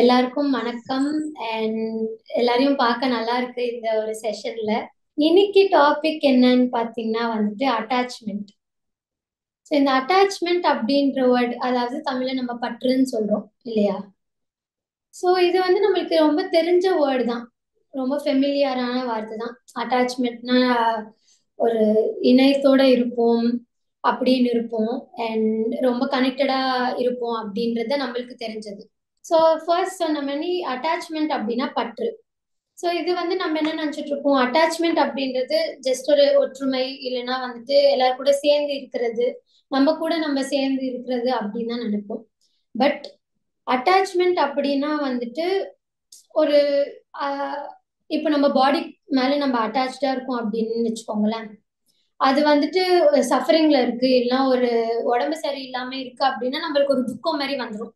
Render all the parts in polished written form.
எல்லாருக்கும் வணக்கம். அண்ட் எல்லாரையும் பார்க்க நல்லா இருக்கு இந்த ஒரு செஷன்ல. இன்னைக்கு டாபிக் என்னன்னு பாத்தீங்கன்னா அட்டாச்மெண்ட். ஸோ இந்த அட்டாச்மெண்ட் அப்படின்ற வேர்ட், அதாவது தமிழ்ல நம்ம பற்றுன்னு சொல்றோம் இல்லையா? ஸோ இது நம்மளுக்கு ரொம்ப தெரிஞ்ச வேர்டு தான், ரொம்ப ஃபெமிலியரான வார்த்தை தான். அட்டாச்மெண்ட்னா ஒரு இணையத்தோட இருப்போம் அப்படின்னு இருப்போம், அண்ட் ரொம்ப கனெக்டடா இருப்போம் அப்படின்றத நம்மளுக்கு தெரிஞ்சது. ஸோ ஃபர்ஸ்ட் சொன்ன மாதிரி அட்டாச்மெண்ட் அப்படின்னா பற்று. ஸோ இது நம்ம என்ன நினைச்சிட்டு இருக்கோம், அட்டாச்மெண்ட் அப்படின்றது ஜஸ்ட் ஒரு ஒற்றுமை, இல்லைன்னா எல்லாரும் கூட சேர்ந்து இருக்கிறது, நம்ம கூட நம்ம சேர்ந்து இருக்கிறது அப்படின்னு தான் நினைப்போம். பட் அட்டாச்மெண்ட் அப்படின்னா ஒரு இப்போ நம்ம பாடி மேல நம்ம அட்டாச்சா இருக்கோம் அப்படின்னு வச்சுக்கோங்களேன். அது சஃபரிங்ல இருக்கு, இல்லைன்னா ஒரு உடம்பு சரியில்லாம இருக்கு அப்படின்னா நம்மளுக்கு ஒரு துக்கம் மாதிரி வந்துடும்.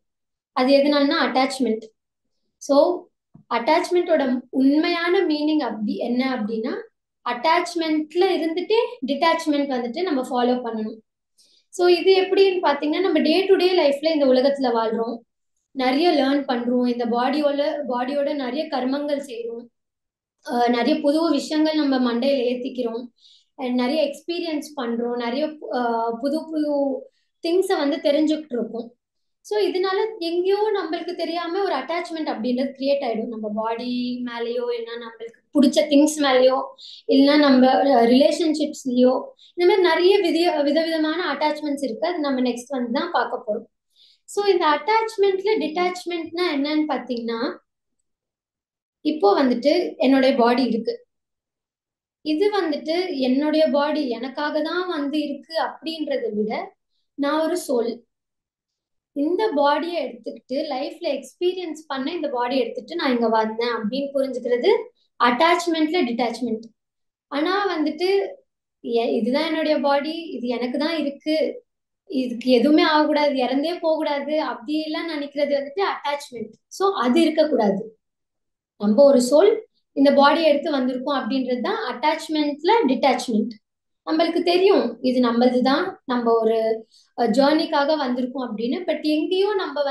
அது எதனாலனா அட்டாச்மெண்ட். ஸோ அட்டாச்மெண்டோட உண்மையான மீனிங் அப்படி என்ன அப்படின்னா, அட்டாச்மெண்ட்ல இருந்துட்டு டிட்டாச்மெண்ட் நம்ம ஃபாலோ பண்ணணும். ஸோ இது எப்படின்னு பார்த்தீங்கன்னா, நம்ம டே டு டே லைஃப்ல இந்த உலகத்துல வாழ்றோம், நிறைய லேர்ன் பண்றோம், இந்த பாடியோட நிறைய கர்மங்கள் செய்யறோம், நிறைய புது விஷயங்கள் நம்ம மண்டையில ஏத்திக்கிறோம், நிறைய எக்ஸ்பீரியன்ஸ் பண்றோம், நிறைய புது புது திங்ஸை தெரிஞ்சுக்கிட்டு இருக்கோம். ஸோ இதனால எங்கேயோ நம்மளுக்கு தெரியாம ஒரு அட்டாச்மெண்ட் அப்படின்றது கிரியேட் ஆயிடும், நம்ம பாடி மேலேயோ, இல்லைன்னா நம்மளுக்கு பிடிச்ச திங்ஸ் மேலேயோ, இல்லைன்னா நம்ம ரிலேஷன்ஷிப்ஸ்லயோ. இந்த மாதிரி நிறைய விதவிதமான அட்டாச்மெண்ட்ஸ் இருக்கு, அது நம்ம நெக்ஸ்ட் தான் பார்க்க போறோம். ஸோ இந்த அட்டாச்மெண்ட்ல டிட்டாச்மெண்ட்னா என்னன்னு பார்த்தீங்கன்னா, இப்போ என்னுடைய பாடி இருக்கு, இது என்னுடைய பாடி எனக்காக தான் இருக்கு அப்படின்றத விட, நான் ஒரு சோல். இந்த பாடியை எடுத்துக்கிட்டு லைஃப்ல எக்ஸ்பீரியன்ஸ் பண்ண இந்த பாடியை எடுத்துட்டு நான் இங்க வந்தேன் அப்படின்னு புரிஞ்சுக்கிறது அட்டாச்மெண்ட்ல டிட்டாச்மெண்ட். ஆனா இதுதான் என்னுடைய பாடி, இது எனக்கு தான் இருக்கு, இதுக்கு எதுவுமே ஆகக்கூடாது, இறந்தே போகக்கூடாது அப்படி எல்லாம் நினைக்கிறது அட்டாச்மெண்ட். ஸோ அது இருக்கக்கூடாது. நம்ம ஒரு சோல் இந்த பாடியை எடுத்து வந்திருக்கோம் அப்படின்றது தான் அட்டாச்மெண்ட்ல டிட்டாச்மெண்ட். நம்மளுக்கு தெரியும் இது நம்மளுதுதான், நம்ம ஒரு ஜேர்னிக்காக வந்திருக்கோம் அப்படின்னு. பட் எங்கேயோ நம்ம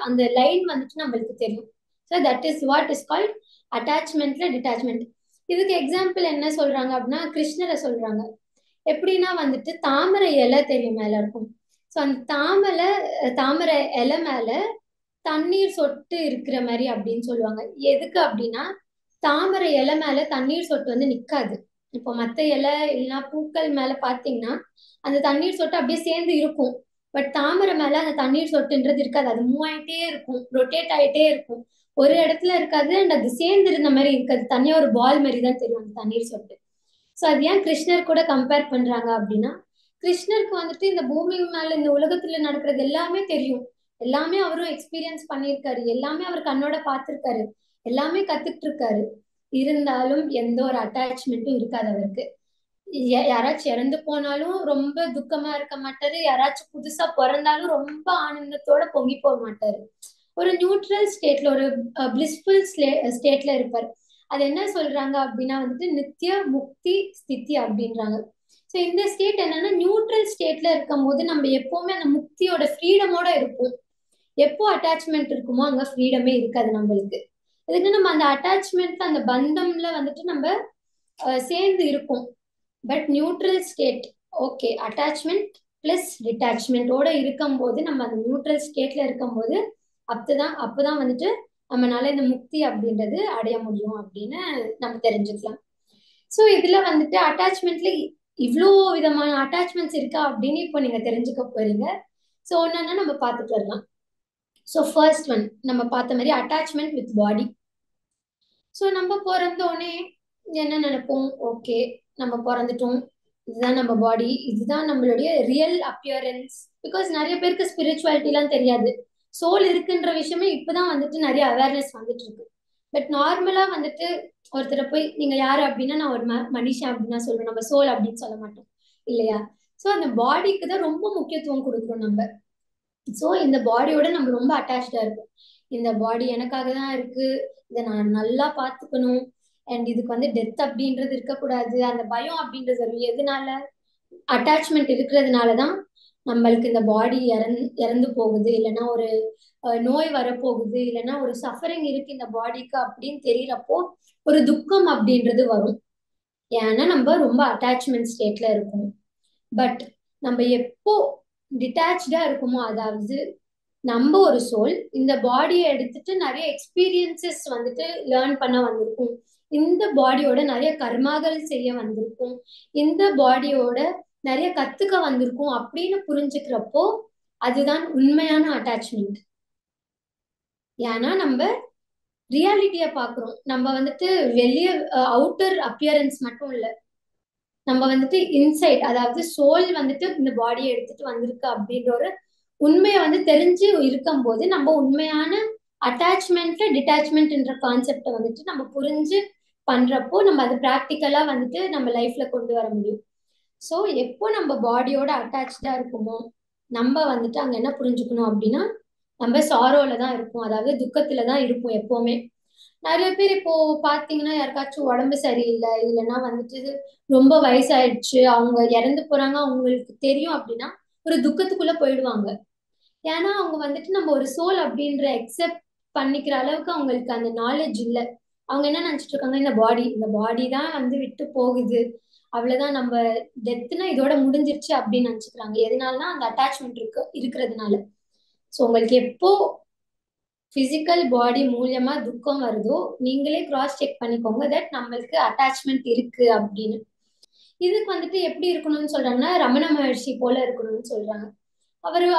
அந்த லைன் நம்மளுக்கு தெரியும். So that is what is called அட்டாச்மெண்ட்ல டிட்டாச்மெண்ட். இதுக்கு எக்ஸாம்பிள் என்ன சொல்றாங்க அப்படின்னா, கிருஷ்ணரை சொல்றாங்க. எப்படின்னா தாமரை இலை தெரியும் எல்லாருக்கும். ஸோ அந்த தாமரை இலை மேல தண்ணீர் சொட்டு இருக்கிற மாதிரி அப்படின்னு சொல்லுவாங்க. எதுக்கு அப்படின்னா, தாமரை இலை மேல தண்ணீர் சொட்டு நிக்காது. இப்போ மத்த இலை இல்லைன்னா பூக்கள் மேல பாத்தீங்கன்னா அந்த தண்ணீர் சொட்டு அப்படியே சேர்ந்து இருக்கும். பட் தாமரை மேல அந்த தண்ணீர் சொட்டுன்றது இருக்காது, அது மூவ் ஆயிட்டே இருக்கும், ரொட்டேட் ஆயிட்டே இருக்கும், ஒரு இடத்துல இருக்காது. அண்ட் அது சேர்ந்து இருந்த மாதிரி இருக்காது, தனியா ஒரு பால் மாதிரி தான் தெரியும் அந்த தண்ணீர் சொட்டு. ஸோ அது ஏன் கிருஷ்ணர் கூட கம்பேர் பண்றாங்க அப்படின்னா, கிருஷ்ணருக்கு இந்த பூமி மேல இந்த உலகத்துல நடக்கிறது எல்லாமே தெரியும், எல்லாமே அவரும் எக்ஸ்பீரியன்ஸ் பண்ணியிருக்காரு, எல்லாமே அவர் கண்ணோட பார்த்திருக்காரு, எல்லாமே கத்துக்கிட்டு இருக்காரு. இருந்தாலும் எந்த ஒரு அட்டாச்மெண்ட்டும் இருக்காது அவருக்கு. யாராச்சும் இறந்து போனாலும் ரொம்ப துக்கமா இருக்க மாட்டாரு, யாராச்சும் புதுசா பிறந்தாலும் ரொம்ப ஆனந்தத்தோட பொங்கி போக மாட்டாரு. ஒரு நியூட்ரல் ஸ்டேட்ல, ஒரு பிளிஸ்ஃபுல் ஸ்டேட்ல இருப்பாரு. அது என்ன சொல்றாங்க அப்படின்னா நித்திய முக்தி ஸ்திதி அப்படின்றாங்க. ஸோ இந்த ஸ்டேட் என்னன்னா, நியூட்ரல் ஸ்டேட்ல இருக்கும் போது நம்ம எப்பவுமே அந்த முக்தியோட ஃப்ரீடமோட இருப்போம். எப்போ அட்டாச்மெண்ட் இருக்குமோ அங்க ஃப்ரீடமே இருக்காது நம்மளுக்கு. இதுக்கு நம்ம அந்த அட்டாச்மெண்ட்ல அந்த பந்தம்ல நம்ம சேர்ந்து இருப்போம். But neutral state, okay, attachment plus டிட்டாச்மெண்டோட இருக்கும்போது, நம்ம அந்த நியூட்ரல் ஸ்டேட்ல இருக்கும்போது அப்பதான் நம்மளால இந்த முக்தி அப்படின்றது அடைய முடியும் அப்படின்னு நம்ம தெரிஞ்சுக்கலாம். ஸோ இதுல அட்டாச்மெண்ட்ல இவ்வளோ விதமான அட்டாச்மெண்ட்ஸ் இருக்கா அப்படின்னு இப்போ நீங்க தெரிஞ்சுக்க போறீங்க. ஸோ ஒன்னா நம்ம பார்த்துட்டு வரலாம். ஸோ ஃபர்ஸ்ட் ஒன் நம்ம பார்த்த மாதிரி அட்டாச்மெண்ட் வித் பாடி. ஸோ நம்ம பிறந்தோடனே என்ன நினைப்போம், ஓகே நம்ம பிறந்துட்டோம், இதுதான் நம்ம பாடி, இதுதான் நம்மளுடைய ரியல் அப்பியரன்ஸ். பிகாஸ் நிறைய பேருக்கு ஸ்பிரிச்சுவாலிட்டிலாம் தெரியாது, சோல் இருக்குன்ற விஷயமே இப்பதான் நிறைய அவேர்னஸ் இருக்கு. பட் நார்மலா ஒருத்தரை போய் நீங்க யாரு அப்படின்னா, நான் ஒரு மனுஷன் அப்படின்னு தான் சொல்லுவேன், நம்ம சோல் அப்படின்னு சொல்ல மாட்டோம் இல்லையா? ஸோ அந்த பாடிக்கு தான் ரொம்ப முக்கியத்துவம் கொடுக்குறோம் நம்ம. ஸோ இந்த பாடியோட நம்ம ரொம்ப அட்டாச்சா இருக்கும். இந்த பாடி எனக்காக தான் இருக்கு, இதை நான் நல்லா பார்த்துக்கணும், அண்ட் இதுக்கு டெத் அப்படின்றது இருக்கக்கூடாது, அந்த பயம் அப்படின்றது வரும். எதனால? அட்டாச்மெண்ட் இருக்கிறதுனாலதான் நம்மளுக்கு இந்த பாடி இறந்து போகுது, இல்லைன்னா ஒரு நோய் வரப்போகுது, இல்லைன்னா ஒரு சஃபரிங் இருக்கு இந்த பாடிக்கு அப்படின்னு தெரியறப்போ ஒரு துக்கம் அப்படின்றது வரும். ஏன்னா நம்ம ரொம்ப அட்டாச்மெண்ட் ஸ்டேட்ல இருக்கோம். பட் நம்ம எப்போ டிட்டாச்சா இருக்குமோ, அதாவது நம்ம ஒரு சோல் இந்த பாடியை எடுத்துட்டு நிறைய எக்ஸ்பீரியன்சஸ் வந்துட்டு லேர்ன் பண்ண வந்திருக்கும், இந்த பாடியோட நிறைய கர்மாக்கள் செய்ய வந்திருக்கும், இந்த பாடியோட நிறைய கத்துக்க வந்திருக்கும் அப்படின்னு புரிஞ்சுக்கிறப்போ அதுதான் உண்மையான அட்டாச்மெண்ட். ஏன்னா நம்ம ரியாலிட்டிய பாக்குறோம். நம்ம வந்துட்டு வெளிய அவுட்டர் அப்பியரன்ஸ் மட்டும் இல்ல, நம்ம வந்துட்டு இன்சைட், அதாவது சோல் வந்துட்டு இந்த பாடியை எடுத்துட்டு வந்திருக்கு அப்படின்ற ஒரு உண்மையை வந்து தெரிஞ்சு இருக்கும்போது நம்ம உண்மையான அட்டாச்மெண்ட்ல டிட்டாச்மெண்ட்ன்ற கான்செப்டை வந்துட்டு நம்ம புரிஞ்சு பண்றப்போ நம்ம அது ப்ராக்டிக்கலா வந்துட்டு நம்ம லைஃப்ல கொண்டு வர முடியும். ஸோ எப்போ நம்ம பாடியோட அட்டாச்சா இருக்குமோ நம்ம வந்துட்டு அங்க என்ன புரிஞ்சுக்கணும் அப்படின்னா நம்ம சாரோல தான் இருப்போம், அதாவது துக்கத்துல தான் இருப்போம் எப்பவுமே. நிறைய பேர் இப்போ பாத்தீங்கன்னா யாருக்காச்சும் உடம்பு சரியில்லை, இல்லைன்னா வந்துட்டு ரொம்ப வயசாயிடுச்சு, அவங்க இறந்து போறாங்க அவங்களுக்கு தெரியும் அப்படின்னா ஒரு துக்கத்துக்குள்ள போயிடுவாங்க. ஏன்னா அவங்க வந்துட்டு நம்ம ஒரு சோல் அப்படின்ற எக்ஸெப்ட் பண்ணிக்கிற அளவுக்கு அவங்களுக்கு அந்த நாலேஜ் இல்லை. அவங்க என்ன நினைச்சிட்டு இருக்காங்க, இந்த பாடி தான் வந்து விட்டு போகுது, அவ்வளவுதான், நம்ம டெத்துனா இதோட முடிஞ்சிருச்சு அப்படின்னு நினைச்சுக்கிறாங்க. எதனாலனா அந்த அட்டாச்மெண்ட் இருக்கிறதுனால. ஸோ உங்களுக்கு எப்போ பிசிக்கல் பாடி மூலியமா துக்கம் வருதோ நீங்களே கிராஸ் செக் பண்ணிக்கோங்க தட் நம்மளுக்கு அட்டாச்மெண்ட் இருக்கு அப்படின்னு. இதுக்கு வந்துட்டு எப்படி இருக்கணும்னு சொல்றாங்கன்னா ரமண மகர்ஷி போல இருக்கணும்னு சொல்றாங்க.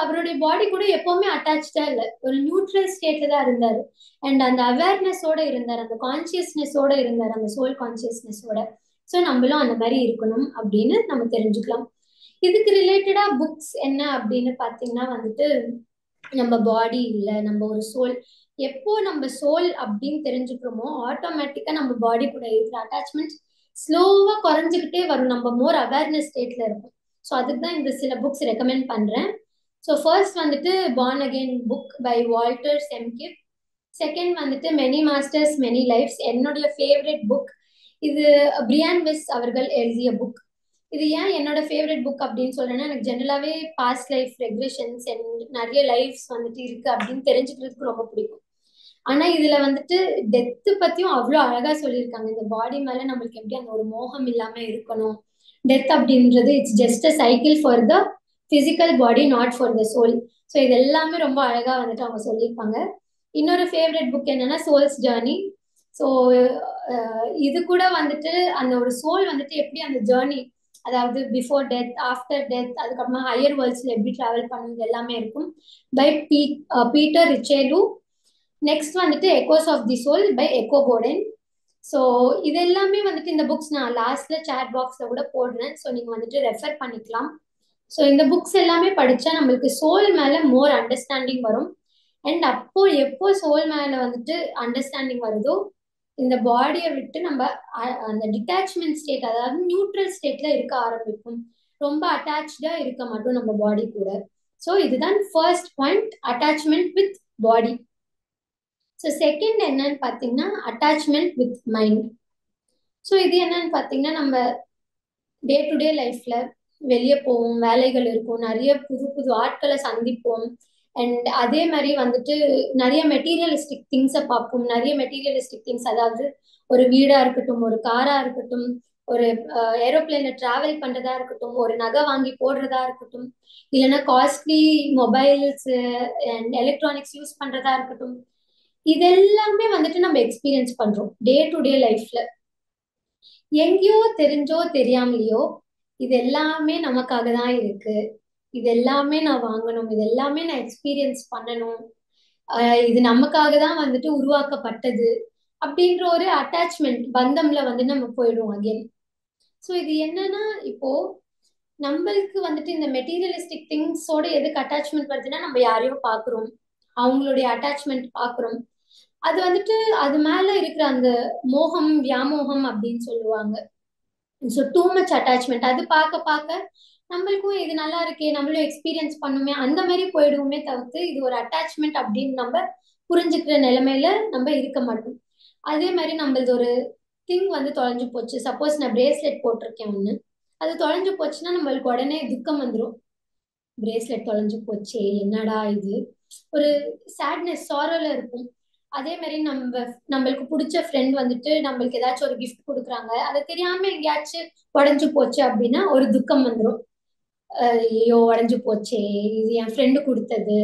அவருடைய பாடி கூட எப்பவுமே அட்டாச்சா இல்ல, ஒரு நியூட்ரல் ஸ்டேட்ல தான் இருந்தாரு. அண்ட் அந்த அவேர்னஸோட இருந்தார், அந்த கான்சியஸ்னஸோட இருந்தார், அந்த சோல் கான்சியஸ்னஸோட. ஸோ நம்மளும் அந்த மாதிரி இருக்கணும் அப்படின்னு நம்ம தெரிஞ்சுக்கலாம். இதுக்கு ரிலேட்டடா புக்ஸ் என்ன அப்படின்னு பாத்தீங்கன்னா வந்துட்டு நம்ம பாடி இல்ல, நம்ம ஒரு சோல். எப்போ நம்ம சோல் அப்படின்னு தெரிஞ்சுக்கிறோமோ ஆட்டோமேட்டிக்கா நம்ம பாடி கூட இருக்கிற அட்டாச்மெண்ட் ஸ்லோவா குறைஞ்சுக்கிட்டே வரும், நம்ம மோர் அவேர்னஸ் ஸ்டேட்ல இருக்கும். ஸோ அதுக்கு தான் இந்த சில புக்ஸ் ரெக்கமெண்ட் பண்றேன். ஸோ ஃபர்ஸ்ட் வந்துட்டு born again book by Walter Semkiw. Second வந்துட்டு மெனி மாஸ்டர்ஸ் மெனி லைஃப்ஸ், என்னுடைய ஃபேவரட் புக் இது. பிரியான் வெஸ் அவர்கள் எழுதிய புக். இது ஏன் என்னோட ஃபேவரட் புக் அப்படின்னு சொல்றேன்னா எனக்கு ஜென்ரலாவே பாஸ்ட் லைஃப் ரெக்ரெஷன்ஸ் நிறைய லைஃப்ஸ் வந்துட்டு இருக்கு அப்படின்னு தெரிஞ்சுக்கிறதுக்கு ரொம்ப பிடிக்கும். ஆனா இதுல வந்துட்டு டெத்து பத்தியும் அவ்வளோ அழகா சொல்லியிருக்காங்க. இந்த பாடி மேல நம்மளுக்கு எப்படி அந்த ஒரு மோகம் இல்லாம இருக்கணும், டெத் அப்படின்றது it's just a cycle for the physical body not for the soul. So இது எல்லாமே ரொம்ப அழகா வந்துட்டு அவங்க சொல்லியிருப்பாங்க. இன்னொரு ஃபேவரட் புக் என்னன்னா சோல்ஸ் ஜேர்னி. ஸோ இது கூட வந்துட்டு அந்த ஒரு சோல் வந்துட்டு எப்படி அந்த ஜேர்னி, அதாவது பிஃபோர் டெத், ஆஃப்டர் டெத், அதுக்கப்புறமா ஹையர் வேர்ல்ட்ஸ்ல எப்படி டிராவல் பண்ணுறது எல்லாமே இருக்கும். By Peter Richelieu. நெக்ஸ்ட் வந்துட்டு echoes of the soul by Echo Bodine. So இது எல்லாமே வந்துட்டு இந்த புக்ஸ் நான் லாஸ்ட்ல சேட் பாக்ஸ்ல கூட போடுறேன், ஸோ நீங்க வந்துட்டு ரெஃபர் பண்ணிக்கலாம். ஸோ இந்த புக்ஸ் எல்லாமே படிச்சா நம்மளுக்கு சோல் மேல மோர் அண்டர்ஸ்டாண்டிங் வரும். அண்ட் அப்போ எப்போ சோல் மேல வந்துட்டு அண்டர்ஸ்டாண்டிங் வருதோ இந்த பாடியை விட்டு நம்ம அந்த டிட்டாச்மெண்ட் ஸ்டேட், அதாவது நியூட்ரல் ஸ்டேட்ல இருக்க ஆரம்பிக்கும், ரொம்ப அட்டாச்சா இருக்க மாட்டோம் நம்ம பாடி கூட. ஸோ இதுதான் first point, attachment with body. So second என்னன்னு பார்த்தீங்கன்னா அட்டாச்மெண்ட் வித் மைண்ட். ஸோ இது என்னன்னு பார்த்தீங்கன்னா நம்ம டே டு டே லைஃப்ல வெளியே போவோம், வேலைகள் இருக்கும், நிறைய புது புது ஆட்களை சந்திப்போம். அண்ட் அதே மாதிரி வந்துட்டு நிறைய மெட்டீரியலிஸ்டிக் திங்ஸை பார்ப்போம். நிறைய மெட்டீரியலிஸ்டிக் திங்ஸ், அதாவது ஒரு வீடா இருக்கட்டும், ஒரு காரா இருக்கட்டும், ஒரு ஏரோப்ளேன்ல டிராவல் பண்றதா இருக்கட்டும், ஒரு நகை வாங்கி போடுறதா இருக்கட்டும், இல்லைன்னா costly mobiles and electronics use பண்றதா இருக்கட்டும், இதெல்லாமே வந்துட்டு நம்ம எக்ஸ்பீரியன்ஸ் பண்றோம் டே டு டே லைஃப்ல. எங்கேயோ தெரிஞ்சோ தெரியாமலையோ இது எல்லாமே நமக்காக தான் இருக்கு, இது எல்லாமே நான் வாங்கணும், இது எல்லாமே நான் எக்ஸ்பீரியன்ஸ் பண்ணணும், இது நமக்காக தான் வந்துட்டு உருவாக்கப்பட்டது அப்படின்ற ஒரு அட்டாச்மெண்ட் பந்தம்ல வந்து நம்ம போயிடுவோம் அகேன். ஸோ இது என்னன்னா இப்போ நம்மளுக்கு வந்துட்டு இந்த மெட்டீரியலிஸ்டிக் திங்ஸோட எதுக்கு அட்டாச்மெண்ட் வருதுன்னா நம்ம யாரையோ பாக்குறோம், அவங்களுடைய அட்டாச்மெண்ட் பாக்குறோம், அது வந்துட்டு அது மேல இருக்கிற அந்த மோகம் வியாமோகம் அப்படின்னு சொல்லுவாங்க. ஸோ டூ மச் அட்டாச்மெண்ட் அது பார்க்க பார்க்க நம்மளுக்கும் இது நல்லா இருக்கே, நம்மளும் எக்ஸ்பீரியன்ஸ் பண்ணுமே அந்த மாதிரி போயிடுவோமே தவிர்த்து இது ஒரு அட்டாச்மெண்ட் அப்படின்னு நம்ம புரிஞ்சுக்கிற நிலைமையில நம்ம இருக்க மாட்டோம். அதே மாதிரி நம்மளது ஒரு திங் வந்து தொலைஞ்சு போச்சு, சப்போஸ் நான் பிரேஸ்லெட் போட்டிருக்கேன் ஒன்று, அது தொலைஞ்சு போச்சுன்னா நம்மளுக்கு உடனே துக்கம் வந்துடும். பிரேஸ்லெட் தொலைஞ்சு போச்சே, என்னடா இது, ஒரு சேட்னஸ் சாரோல இருக்கும். அதே மாதிரி நம்மளுக்கு பிடிச்ச ஃப்ரெண்ட் வந்துட்டு நம்மளுக்கு ஏதாச்சும் ஒரு கிஃப்ட் கொடுக்குறாங்க, அதை தெரியாம எங்கேயாச்சும் உடஞ்சு போச்சு அப்படின்னா ஒரு துக்கம் வந்துடும். ஐயோ உடஞ்சு போச்சே, இது என் ஃப்ரெண்டு கொடுத்தது,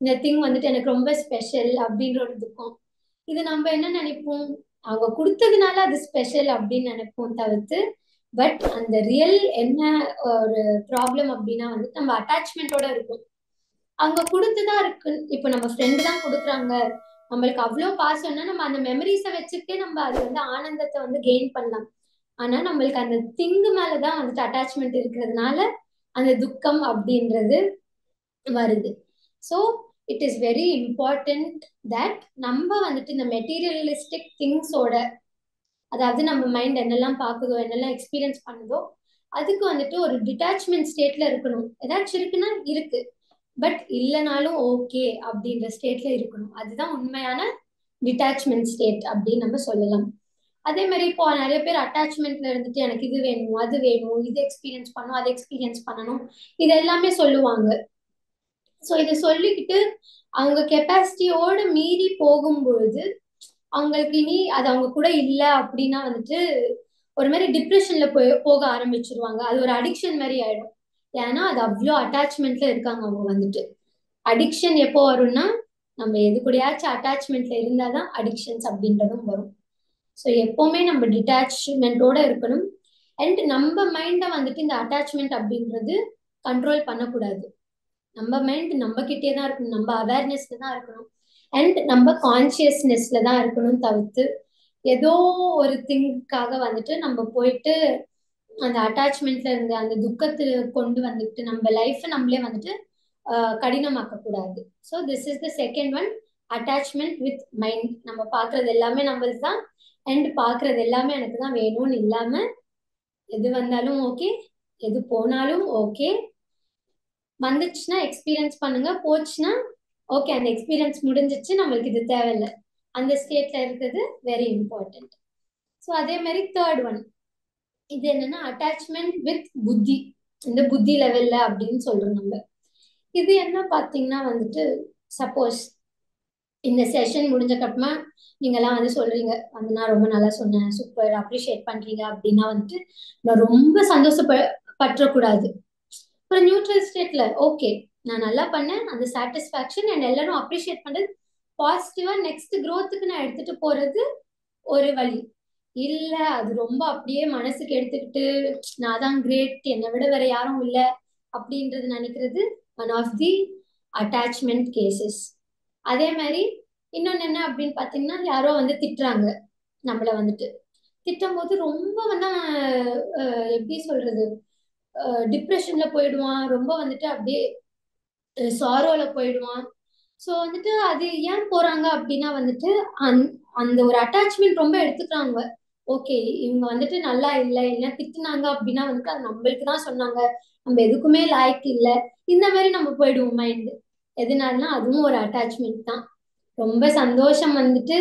இந்த திங் வந்துட்டு எனக்கு ரொம்ப ஸ்பெஷல் அப்படின்ற ஒரு துக்கம். இது நம்ம என்ன நினைப்போம், அவங்க கொடுத்ததுனால அது ஸ்பெஷல் அப்படின்னு நினைப்போம் தவிர்த்து, பட் அந்த ரியல் என்ன ஒரு ப்ராப்ளம் அப்படின்னா வந்துட்டு நம்ம அட்டாச்மெண்ட்டோட இருக்கும். அவங்க கொடுத்துதான் இருக்கு. இப்போ நம்ம ஃப்ரெண்டு தான் கொடுக்குறாங்க, நம்மளுக்கு அவ்வளோ பாசம்னா நம்ம அந்த மெமரிஸை வச்சுக்கிட்டே நம்ம அது வந்து ஆனந்தத்தை வந்து கெயின் பண்ணலாம். ஆனா நம்மளுக்கு அந்த திங்கு மேலதான் வந்துட்டு அட்டாச்மெண்ட் இருக்கிறதுனால அந்த துக்கம் அப்படின்றது வருது. So it is very important that நம்ம வந்துட்டு இந்த மெட்டீரியலிஸ்டிக் திங்ஸோட, அதாவது நம்ம மைண்ட் என்னெல்லாம் பார்க்குதோ என்னெல்லாம் எக்ஸ்பீரியன்ஸ் பண்ணுதோ அதுக்கு வந்துட்டு ஒரு டிட்டாச்மெண்ட் ஸ்டேட்ல இருக்கணும். ஏதாச்சும் இருக்குன்னா இருக்கு, பட் இல்லைனாலும் ஓகே அப்படின்ற ஸ்டேட்ல இருக்கணும். அதுதான் உண்மையான டிட்டாச்மெண்ட் ஸ்டேட் அப்படின்னு நம்ம சொல்லலாம். அதே மாதிரி இப்போ நிறைய பேர் அட்டாச்மெண்ட்ல இருந்துட்டு எனக்கு இது வேணும் அது வேணும், இது எக்ஸ்பீரியன்ஸ் பண்ணணும் அது எக்ஸ்பீரியன்ஸ் பண்ணணும், இது எல்லாமே சொல்லுவாங்க. ஸோ இதை சொல்லிக்கிட்டு அவங்க கெப்பாசிட்டியோட மீறி போகும்பொழுது அவங்களுக்கு இனி அது அவங்க கூட இல்லை அப்படின்னா வந்துட்டு ஒரு மாதிரி டிப்ரெஷன்ல போக ஆரம்பிச்சிருவாங்க. அது ஒரு அடிக்ஷன் மாதிரி ஆயிடும். ஏன்னா அது அவ்வளோ அட்டாச்மெண்ட்ல இருக்காங்க அவங்க வந்துட்டு. அடிக்ஷன் எப்போ வரும்னா நம்ம எது கூடயாச்சும் அட்டாச்மெண்ட்ல இருந்தாதான் அடிக்ஷன்ஸ் அப்படின்றதும் வரும். ஸோ எப்பவுமே நம்ம டிட்டாச்மெண்ட்டோட இருக்கணும். அண்ட் நம்ம மைண்டை வந்துட்டு இந்த அட்டாச்மெண்ட் அப்படின்றது கண்ட்ரோல் பண்ணக்கூடாது. நம்ம மைண்ட் நம்ம கிட்டே தான் இருக்கணும், நம்ம அவேர்னஸ்ல தான் இருக்கணும், அண்ட் நம்ம கான்சியஸ்னஸ்ல தான் இருக்கணும் தவிர்த்து ஏதோ ஒரு திங்காக வந்துட்டு நம்ம போயிட்டு அந்த அட்டாச்மெண்ட்ல இருந்து அந்த துக்கத்துல கொண்டு வந்துட்டு நம்ம லைஃப் நம்மளே வந்துட்டு கடினமாக்க கூடாது. So this is the second one, attachment with mind. நம்ம பாக்குறது எல்லாமே நம்மளுக்கு தான், அண்ட் பாக்குறது எல்லாமே எனக்கு தான் வேணும்னு இல்லாம எது வந்தாலும் ஓகே, எது போனாலும் ஓகே, வந்துச்சுன்னா எக்ஸ்பீரியன்ஸ் பண்ணுங்க, போச்சுன்னா ஓகே அந்த எக்ஸ்பீரியன்ஸ் முடிஞ்சிச்சு, நம்மளுக்கு இது தேவையில்லை, அந்த ஸ்டேட்ல இருக்கிறது வெரி இம்பார்ட்டன்ட். ஸோ அதே மாதிரி தேர்ட் ஒன், இது என்னன்னா அட்டாச்மெண்ட் வித் புத்தி, இந்த புத்தி லெவல்ல அப்படின்னு சொல்றோம் நம்ம. இது என்ன பாத்தீங்கன்னா வந்துட்டு சப்போஸ் இந்த செஷன் முடிஞ்சக்கப்புறமா நீங்கெல்லாம் வந்து சொல்றீங்க வந்து நான் ரொம்ப நல்லா சொன்னேன் சூப்பர் அப்ரிஷியேட் பண்றீங்க அப்படின்னா வந்துட்டு நான் ரொம்ப சந்தோஷப்பற்றக்கூடாது. ஒரு நியூட்ரல் ஸ்டேட்ல ஓகே நான் நல்லா பண்ணேன், அந்த சாட்டிஸ்பாக்சன் அண்ட் எல்லாரும் அப்ரிஷியேட் பண்றது பாசிட்டிவா நெக்ஸ்ட் க்ரோத்துக்கு நான் எடுத்துட்டு போறது ஒரு வழி. இல்ல அது ரொம்ப அப்படியே மனசுக்கு எடுத்துக்கிட்டு நான் தான் கிரேட், என்னை விட வேற யாரும் இல்ல அப்படின்றது நினைக்கிறது one of the attachment cases. அதே மாதிரி இன்னொன்னு என்ன அப்படின்னு பாத்தீங்கன்னா, யாரோ வந்து திட்டுறாங்க நம்மள வந்துட்டு, திட்டும் போது ரொம்ப வந்து எப்படி சொல்றது, டிப்ரெஷன்ல போயிடுவான், ரொம்ப வந்துட்டு அப்படியே சாரோல போயிடுவான். ஸோ வந்துட்டு அது ஏன் போறாங்க அப்படின்னா வந்துட்டு அந்த ஒரு அட்டாச்மெண்ட் ரொம்ப எடுத்துக்கிறாங்க. ஓகே இவங்க வந்துட்டு நல்லா இல்லை, இல்லை திட்டுனாங்க அப்படின்னா வந்துட்டு அது நம்மளுக்கு தான் சொன்னாங்க, நம்ம எதுக்குமே லாய்க்கு இல்லை, இந்த மாதிரி நம்ம போயிடுவோம் மைண்ட். எதனாலனா அதுவும் ஒரு அட்டாச்மெண்ட் தான். ரொம்ப சந்தோஷம் வந்துட்டு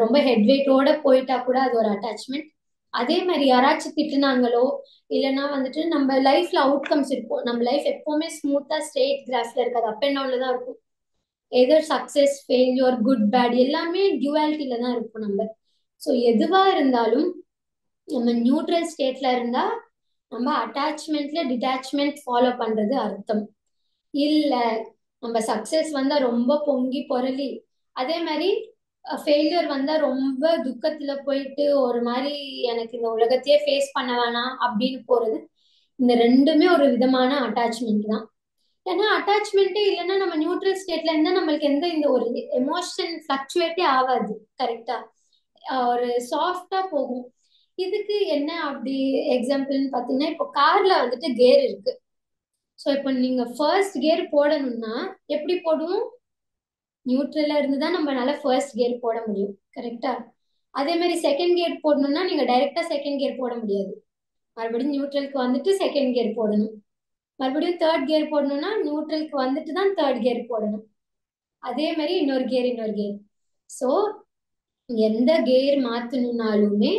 ரொம்ப ஹெட்வெயிட்டோட போயிட்டா கூட அது ஒரு அட்டாச்மெண்ட். அதே மாதிரி யாராச்சும் திட்டுனாங்களோ இல்லைன்னா வந்துட்டு நம்ம லைஃப்ல அவுட்கம்ஸ் இருக்கும், நம்ம லைஃப் எப்பவுமே ஸ்மூத்தா ஸ்ட்ரெயிட் கிராஃப்ல இருக்காது, அப் அண்ட் டவுன்ல தான் இருக்கும். எதர் சக்சஸ் ஃபெயிலியர் குட் பேட் எல்லாமே டியூவாலிட்டியில தான் இருக்கும் நம்ம. ஸோ எதுவா இருந்தாலும் நம்ம நியூட்ரல் ஸ்டேட்ல இருந்தா நம்ம அட்டாச்மெண்ட்ல டிட்டாச்மெண்ட் ஃபாலோ பண்றது அர்த்தம். இல்ல நம்ம சக்சஸ் வந்தா ரொம்ப பொங்கி பொருளி, அதே மாதிரி ஃபெயிலியர் வந்தா ரொம்ப துக்கத்துல போயிட்டு ஒரு மாதிரி எனக்கு இந்த உலகத்தையே ஃபேஸ் பண்ண வேணாம் அப்படின்னு போறது, இந்த ரெண்டுமே ஒரு விதமான அட்டாச்மெண்ட் தான். ஏன்னா அட்டாச்மெண்ட்டே இல்லைன்னா நம்ம நியூட்ரல் ஸ்டேட்ல இருந்தா நம்மளுக்கு எந்த இந்த ஒரு எமோஷன் ஃபிளக்சுவேட்டே ஆகாது. கரெக்டா ஒரு சாஃப்டா போகும். இதுக்கு என்ன அப்படி எக்ஸாம்பிள்னு பாத்தீங்கன்னா, இப்போ கார்ல வந்துட்டு கேர் இருக்கு. ஸோ இப்போ நீங்க ஃபர்ஸ்ட் கியர் போடணும்னா எப்படி போடுவோம், நியூட்ரல்ல இருந்து தான் நம்மளால ஃபர்ஸ்ட் கியர் போட முடியும். கரெக்டா அதே மாதிரி செகண்ட் கியர் போடணும்னா நீங்க டைரக்டா செகண்ட் கியர் போட முடியாது, மறுபடியும் நியூட்ரலுக்கு வந்துட்டு செகண்ட் கியர் போடணும். மறுபடியும் தேர்ட் கியர் போடணும்னா நியூட்ரலுக்கு வந்துட்டு தான் தேர்ட் கியர் போடணும். அதே மாதிரி இன்னொரு கியர். ஸோ எந்த கியர் மாத்தணும்னாலுமே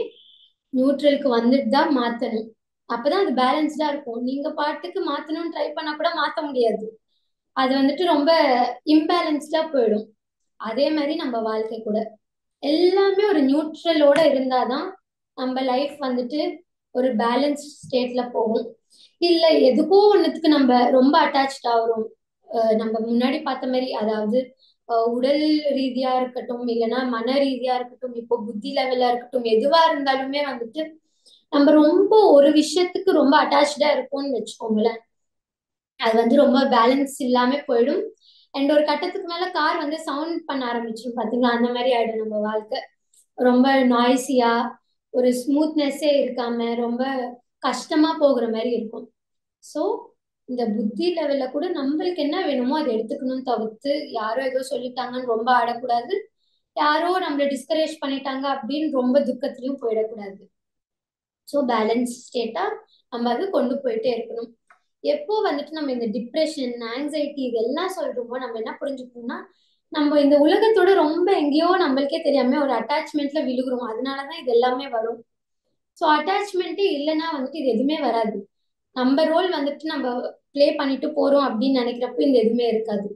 நியூட்ரலுக்கு வந்துட்டு தான் மாத்தணும். அப்பதான் அது பேலன்ஸ்டா இருக்கும். நீங்க பாட்டுக்கு மாத்தணும்னு ட்ரை பண்ணா கூட மாத்த முடியாது. அது வந்துட்டு ரொம்ப இம்பேலன்ஸ்டா போயிடும். அதே மாதிரி நம்ம வாழ்க்கை கூட எல்லாமே ஒரு நியூட்ரலோட இருந்தாதான் நம்ம லைஃப் வந்துட்டு ஒரு பேலன்ஸ் ஸ்டேட்ல போகும். இல்ல எதுக்கோ ஒண்ணுத்துக்கு நம்ம ரொம்ப அட்டாச்ட் ஆகுறோம். நம்ம முன்னாடி பார்த்த மாதிரி, அதாவது உடல் ரீதியா இருக்கட்டும், இல்லைன்னா மன ரீதியா இருக்கட்டும், இப்போ புத்தி லெவலா இருக்கட்டும், எதுவா இருந்தாலுமே வந்துட்டு நம்ம ரொம்ப ஒரு விஷயத்துக்கு ரொம்ப அட்டாச்சா இருக்கோம்னு வச்சுக்கோங்களேன். அது வந்து ரொம்ப பேலன்ஸ் இல்லாம போயிடும். அண்ட் ஒரு கட்டத்துக்கு மேல கார் வந்து சவுண்ட் பண்ண ஆரம்பிச்சிடும் பாத்தீங்களா, அந்த மாதிரி ஆயிடும் நம்ம வாழ்க்கை. ரொம்ப நாய்ஸியா, ஒரு ஸ்மூத்னஸே இருக்காம ரொம்ப கஷ்டமா போகிற மாதிரி இருக்கும். ஸோ இந்த புத்தி லெவல்ல கூட நம்மளுக்கு என்ன வேணுமோ அதை எடுத்துக்கணும்னு தவிர்த்து, யாரோ ஏதோ சொல்லிட்டாங்கன்னு ரொம்ப ஆடக்கூடாது. யாரோ நம்மள டிஸ்கரேஜ் பண்ணிட்டாங்க அப்படின்னு ரொம்ப துக்கத்திலையும் போயிடக்கூடாது. ஸோ பேலன்ஸ் ஸ்டேட்டா நம்ம அது கொண்டு போயிட்டே இருக்கணும். எப்போ வந்துட்டு நம்ம இந்த டிப்ரெஷன், ஆங்ஸைட்டி இதெல்லாம் சொல்றோமோ, நம்ம என்ன புரிஞ்சுக்கணும்னா, நம்ம இந்த உலகத்தோட ரொம்ப எங்கேயோ நம்மளுக்கே தெரியாம ஒரு அட்டாச்மெண்ட்ல விழுகுறோம். அதனாலதான் இது எல்லாமே வரும். ஸோ அட்டாச்மெண்ட்டே இல்லைன்னா வந்துட்டு இது எதுவுமே வராது. நம்ம ரோல் வந்துட்டு நம்ம ப்ளே பண்ணிட்டு போறோம் அப்படின்னு நினைக்கிறப்போ இந்த எதுவுமே இருக்காது.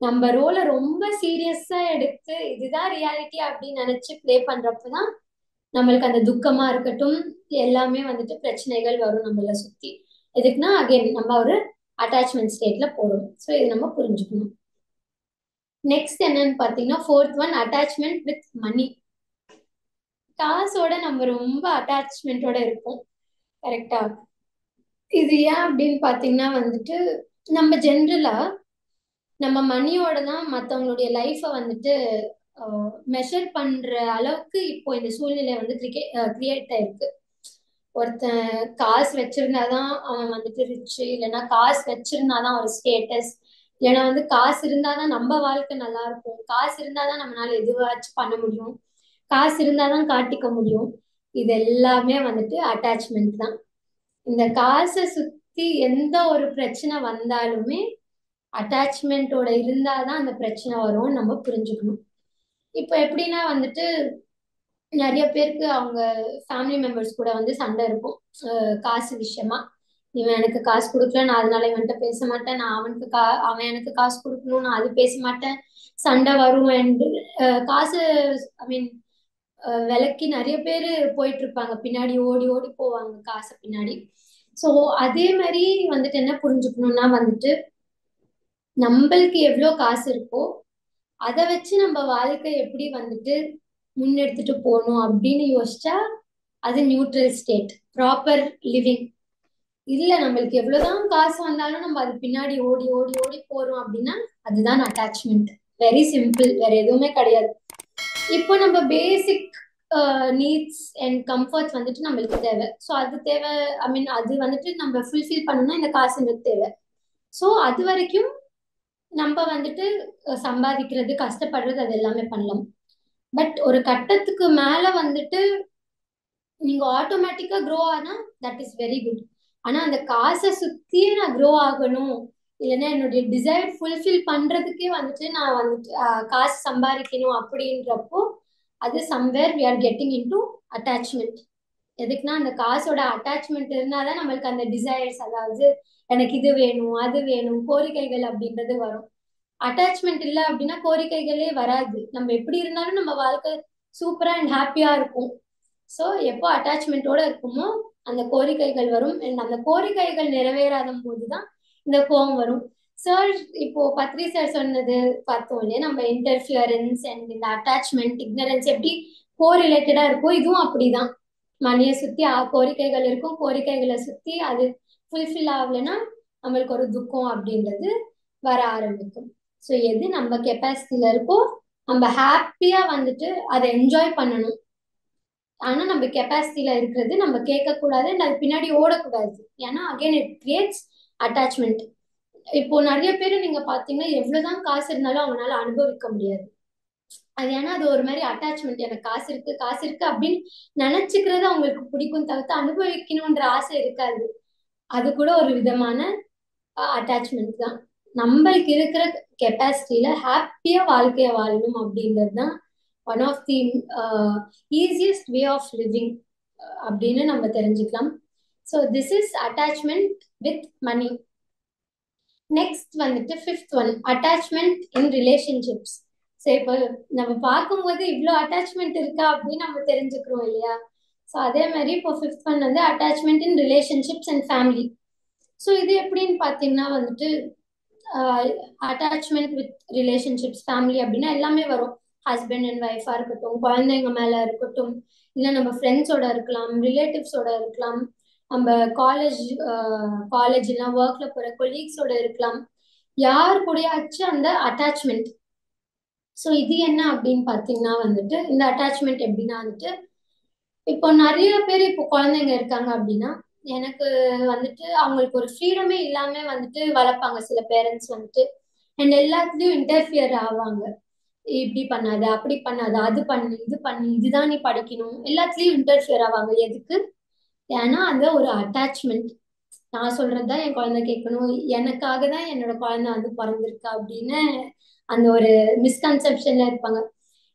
நம்ம ரோலை ரொம்ப சீரியஸா எடுத்து இதுதான் ரியாலிட்டி அப்படின்னு நினைச்சு ப்ளே பண்றப்பதான் நம்மளுக்கு அந்த துக்கமா இருக்கட்டும், எல்லாமே வந்துட்டு பிரச்சனைகள் வரும் நம்மள சுத்தி. எதுக்குன்னா அகைன் நம்ம ஒரு அட்டாச்மெண்ட் ஸ்டேட்ல போறோம். ஸோ இது நம்ம புரிஞ்சுக்கணும். நெக்ஸ்ட் என்னன்னு பாத்தீங்கன்னா, ஃபோர்த் ஒன், அட்டாச்மெண்ட் வித் மணி. காசோட நம்ம ரொம்ப அட்டாச்மெண்டோட இருப்போம். கரெக்டா? இது ஏன் அப்படின்னு பாத்தீங்கன்னா வந்துட்டு, நம்ம ஜென்ரலா நம்ம மணியோட தான் மற்றவங்களுடைய லைஃப்பை வந்துட்டு மெஷர் பண்ற அளவுக்கு இப்போ இந்த சூழ்நிலை வந்து கிரியேட் ஆயிருக்கு. ஒருத்தன் காசு வச்சிருந்தாதான் அவன் வந்துட்டு ரிச், இல்லைன்னா காசு வச்சிருந்தாதான் ஒரு ஸ்டேட்டஸ், இல்லைன்னா வந்து காசு இருந்தாதான் நம்ம வாழ்க்கை நல்லா இருக்கும், காசு இருந்தாதான் நம்மளால எதுவாச்சும் பண்ண முடியும், காசு இருந்தாதான் காட்டிக்க முடியும். இது எல்லாமே வந்துட்டு அட்டாச்மெண்ட் தான். இந்த காசை சுத்தி எந்த ஒரு பிரச்சனை வந்தாலுமே அட்டாச்மெண்ட்டோட இருந்தாதான் அந்த பிரச்சனை வரும்னு நம்ம புரிஞ்சுக்கணும். இப்போ எப்படின்னா வந்துட்டு நிறைய பேருக்கு அவங்க ஃபேமிலி மெம்பர்ஸ் கூட வந்து சண்டை இருக்கும் காசு விஷயமா. இவன் எனக்கு காசு கொடுக்கல, நான் அதனால இவன்கிட்ட பேச மாட்டேன், நான் அவன் எனக்கு காசு கொடுக்கணும், நான் அது பேச மாட்டேன், சண்டை வரும். அண்ட் காசு ஐ மீன் விலைக்கு நிறைய பேர் போயிட்டு இருப்பாங்க, பின்னாடி ஓடி ஓடி போவாங்க காசு பின்னாடி. ஸோ அதே மாதிரி வந்துட்டு என்ன புரிஞ்சுக்கணும்னா வந்துட்டு, நம்மளுக்கு எவ்வளோ காசு இருக்கோ அதை வச்சு நம்ம வாழ்க்கை எப்படி வந்துட்டு முன்னெடுத்துட்டு போகணும் அப்படின்னு யோசிச்சா அது நியூட்ரல் ஸ்டேட், ப்ராப்பர் லிவிங். இல்ல நம்மளுக்கு எவ்வளவுதான் காசு வந்தாலும் நம்ம அது பின்னாடி ஓடி ஓடி ஓடி போறோம் அப்படின்னா அதுதான் அட்டாச்மெண்ட். வெரி சிம்பிள், வேற எதுவுமே கிடையாது. இப்போ நம்ம பேசிக் நீட்ஸ் அண்ட் கம்ஃபர்ட்ஸ் வந்துட்டு நம்மளுக்கு தேவை. ஸோ அது தேவை, ஐ மீன் அது வந்துட்டு நம்ம ஃபுல்ஃபில் பண்ணணும்னா இந்த காசு தேவை. ஸோ அது வரைக்கும் நம்ம வந்துட்டு சம்பாதிக்கிறது, கஷ்டப்படுறது, அது எல்லாமே பண்ணலாம். பட் ஒரு கட்டத்துக்கு மேல வந்துட்டு நீங்க ஆட்டோமேட்டிக்கா க்ரோ ஆனா தட் இஸ் வெரி குட். ஆனா அந்த காசை சுத்தியே நான் க்ரோ ஆகணும், இல்லைன்னா என்னுடைய டிசைர் ஃபுல்ஃபில் பண்றதுக்கே வந்துட்டு நான் வந்துட்டு காசு சம்பாதிக்கணும் அப்படின்றப்போ அது somewhere we are getting into attachment. எதுக்குன்னா அந்த காசோட அட்டாச்மெண்ட் இருந்தாதான் நம்மளுக்கு அந்த டிசைர்ஸ், அதாவது எனக்கு இது வேணும் அது வேணும் கோரிக்கைகள் அப்படின்றது வரும். அட்டாச்மெண்ட் இல்லை அப்படின்னா கோரிக்கைகளே வராது. நம்ம எப்படி இருந்தாலும் நம்ம வாழ்க்கை சூப்பரா அண்ட் ஹாப்பியா இருக்கும். ஸோ எப்போ அட்டாச்மெண்ட்டோட இருக்குமோ அந்த கோரிக்கைகள் வரும். அண்ட் அந்த கோரிக்கைகள் நிறைவேறாத போதுதான் இந்த கோபம் வரும். சார் இப்போ பத்ரி சார் சொன்னது பார்த்தோம் இல்லையா, நம்ம இன்டர்ஃபியரன்ஸ் அண்ட் இந்த அட்டாச்மெண்ட் இக்னரன்ஸ் எப்படி கோரிலேட்டடா இருக்கும், இதுவும் அப்படிதான். மணியை சுத்தி கோரிக்கைகள் இருக்கும், கோரிக்கைகளை சுத்தி அது ஃபுல்ஃபில் ஆகலைன்னா நம்மளுக்கு ஒரு துக்கம் அப்படின்றது வர ஆரம்பிக்கும். ஸோ எது நம்ம கெப்பாசிட்டியில இருக்கோ நம்ம ஹாப்பியா வந்துட்டு அதை என்ஜாய் பண்ணணும். ஆனா நம்ம கெப்பாசிட்டியில இருக்கிறது நம்ம கேட்க கூடாது, அது பின்னாடி ஓடக்கூடாது. ஏன்னா அகைன் இட் கிரியேட்ஸ் அட்டாச்மெண்ட். இப்போ நிறைய பேர் நீங்க பாத்தீங்கன்னா எவ்வளவுதான் காசு இருந்தாலும் அவங்களால அனுபவிக்க முடியாது. அது ஏன்னா அது ஒரு மாதிரி அட்டாச்மெண்ட். எனக்கு காசு இருக்கு காசு இருக்கு அப்படின்னு நினைச்சுக்கிறது அவங்களுக்கு பிடிக்கும் தவிர்த்து அனுபவிக்கணும்ன்ற ஆசை இருக்காது. அது கூட ஒரு விதமான அட்டாச்மெண்ட் தான். நம்மளுக்கு இருக்கிற கெப்பாசிட்டியில ஹாப்பியா வாழ்க்கைய வாழணும் அப்படின்றது தான் one of the easiest way of living அப்படின்னு நம்ம தெரிஞ்சுக்கலாம். So this is attachment with money. Next வந்துட்டு fifth one, attachment in relationships. So இப்போ நம்ம பார்க்கும்போது இவ்வளோ அட்டாச்மெண்ட் இருக்கா அப்படின்னு நம்ம தெரிஞ்சுக்கிறோம் இல்லையா? ஸோ அதே மாதிரி இப்போ ஃபிஃப்த் ஒன் வந்து attachment in relationships and family. So இது எப்படின்னு பார்த்தீங்கன்னா வந்துட்டு அட்டாச்மெண்ட் வித் ரிலேஷன்ஷிப்ஸ் ஃபேமிலி அப்படின்னா எல்லாமே வரும். ஹஸ்பண்ட் அண்ட் ஒய்ஃபா இருக்கட்டும், குழந்தைங்க மேல இருக்கட்டும், இல்லை நம்ம ஃப்ரெண்ட்ஸோட இருக்கலாம், ரிலேட்டிவ்ஸோட இருக்கலாம், நம்ம காலேஜ் எல்லாம் ஒர்க்ல போற கொலீக்ஸோட இருக்கலாம், யார் கூடயாச்சும் அந்த அட்டாச்மெண்ட். ஸோ இது என்ன அப்படின்னு பார்த்தீங்கன்னா வந்துட்டு இந்த அட்டாச்மெண்ட் எப்படின்னா வந்துட்டு இப்போ நிறைய பேர் இப்போ குழந்தைங்க இருக்காங்க அப்படின்னா எனக்கு வந்துட்டு அவங்களுக்கு ஒரு ஃப்ரீடமே இல்லாம வந்துட்டு வளர்ப்பாங்க சில பேரண்ட்ஸ் வந்துட்டு. அண்ட் எல்லாத்துலயும் இன்டர்ஃபியர் ஆவாங்க. இப்படி பண்ணாத, அப்படி பண்ணாத, அது பண்ணு, இது பண்ணு, இதுதான் நீ படிக்கணும், எல்லாத்துலயும் இன்டர்ஃபியர் ஆவாங்க. எதுக்கு? ஏன்னா அந்த ஒரு அட்டாச்மெண்ட். நான் சொல்றதுதான் என் குழந்தை கேட்கணும், எனக்காக தான் என்னோட குழந்தை வந்து பிறந்திருக்கா அப்படின்னு அந்த ஒரு மிஸ்கன்செப்ஷன்ல இருப்பாங்க.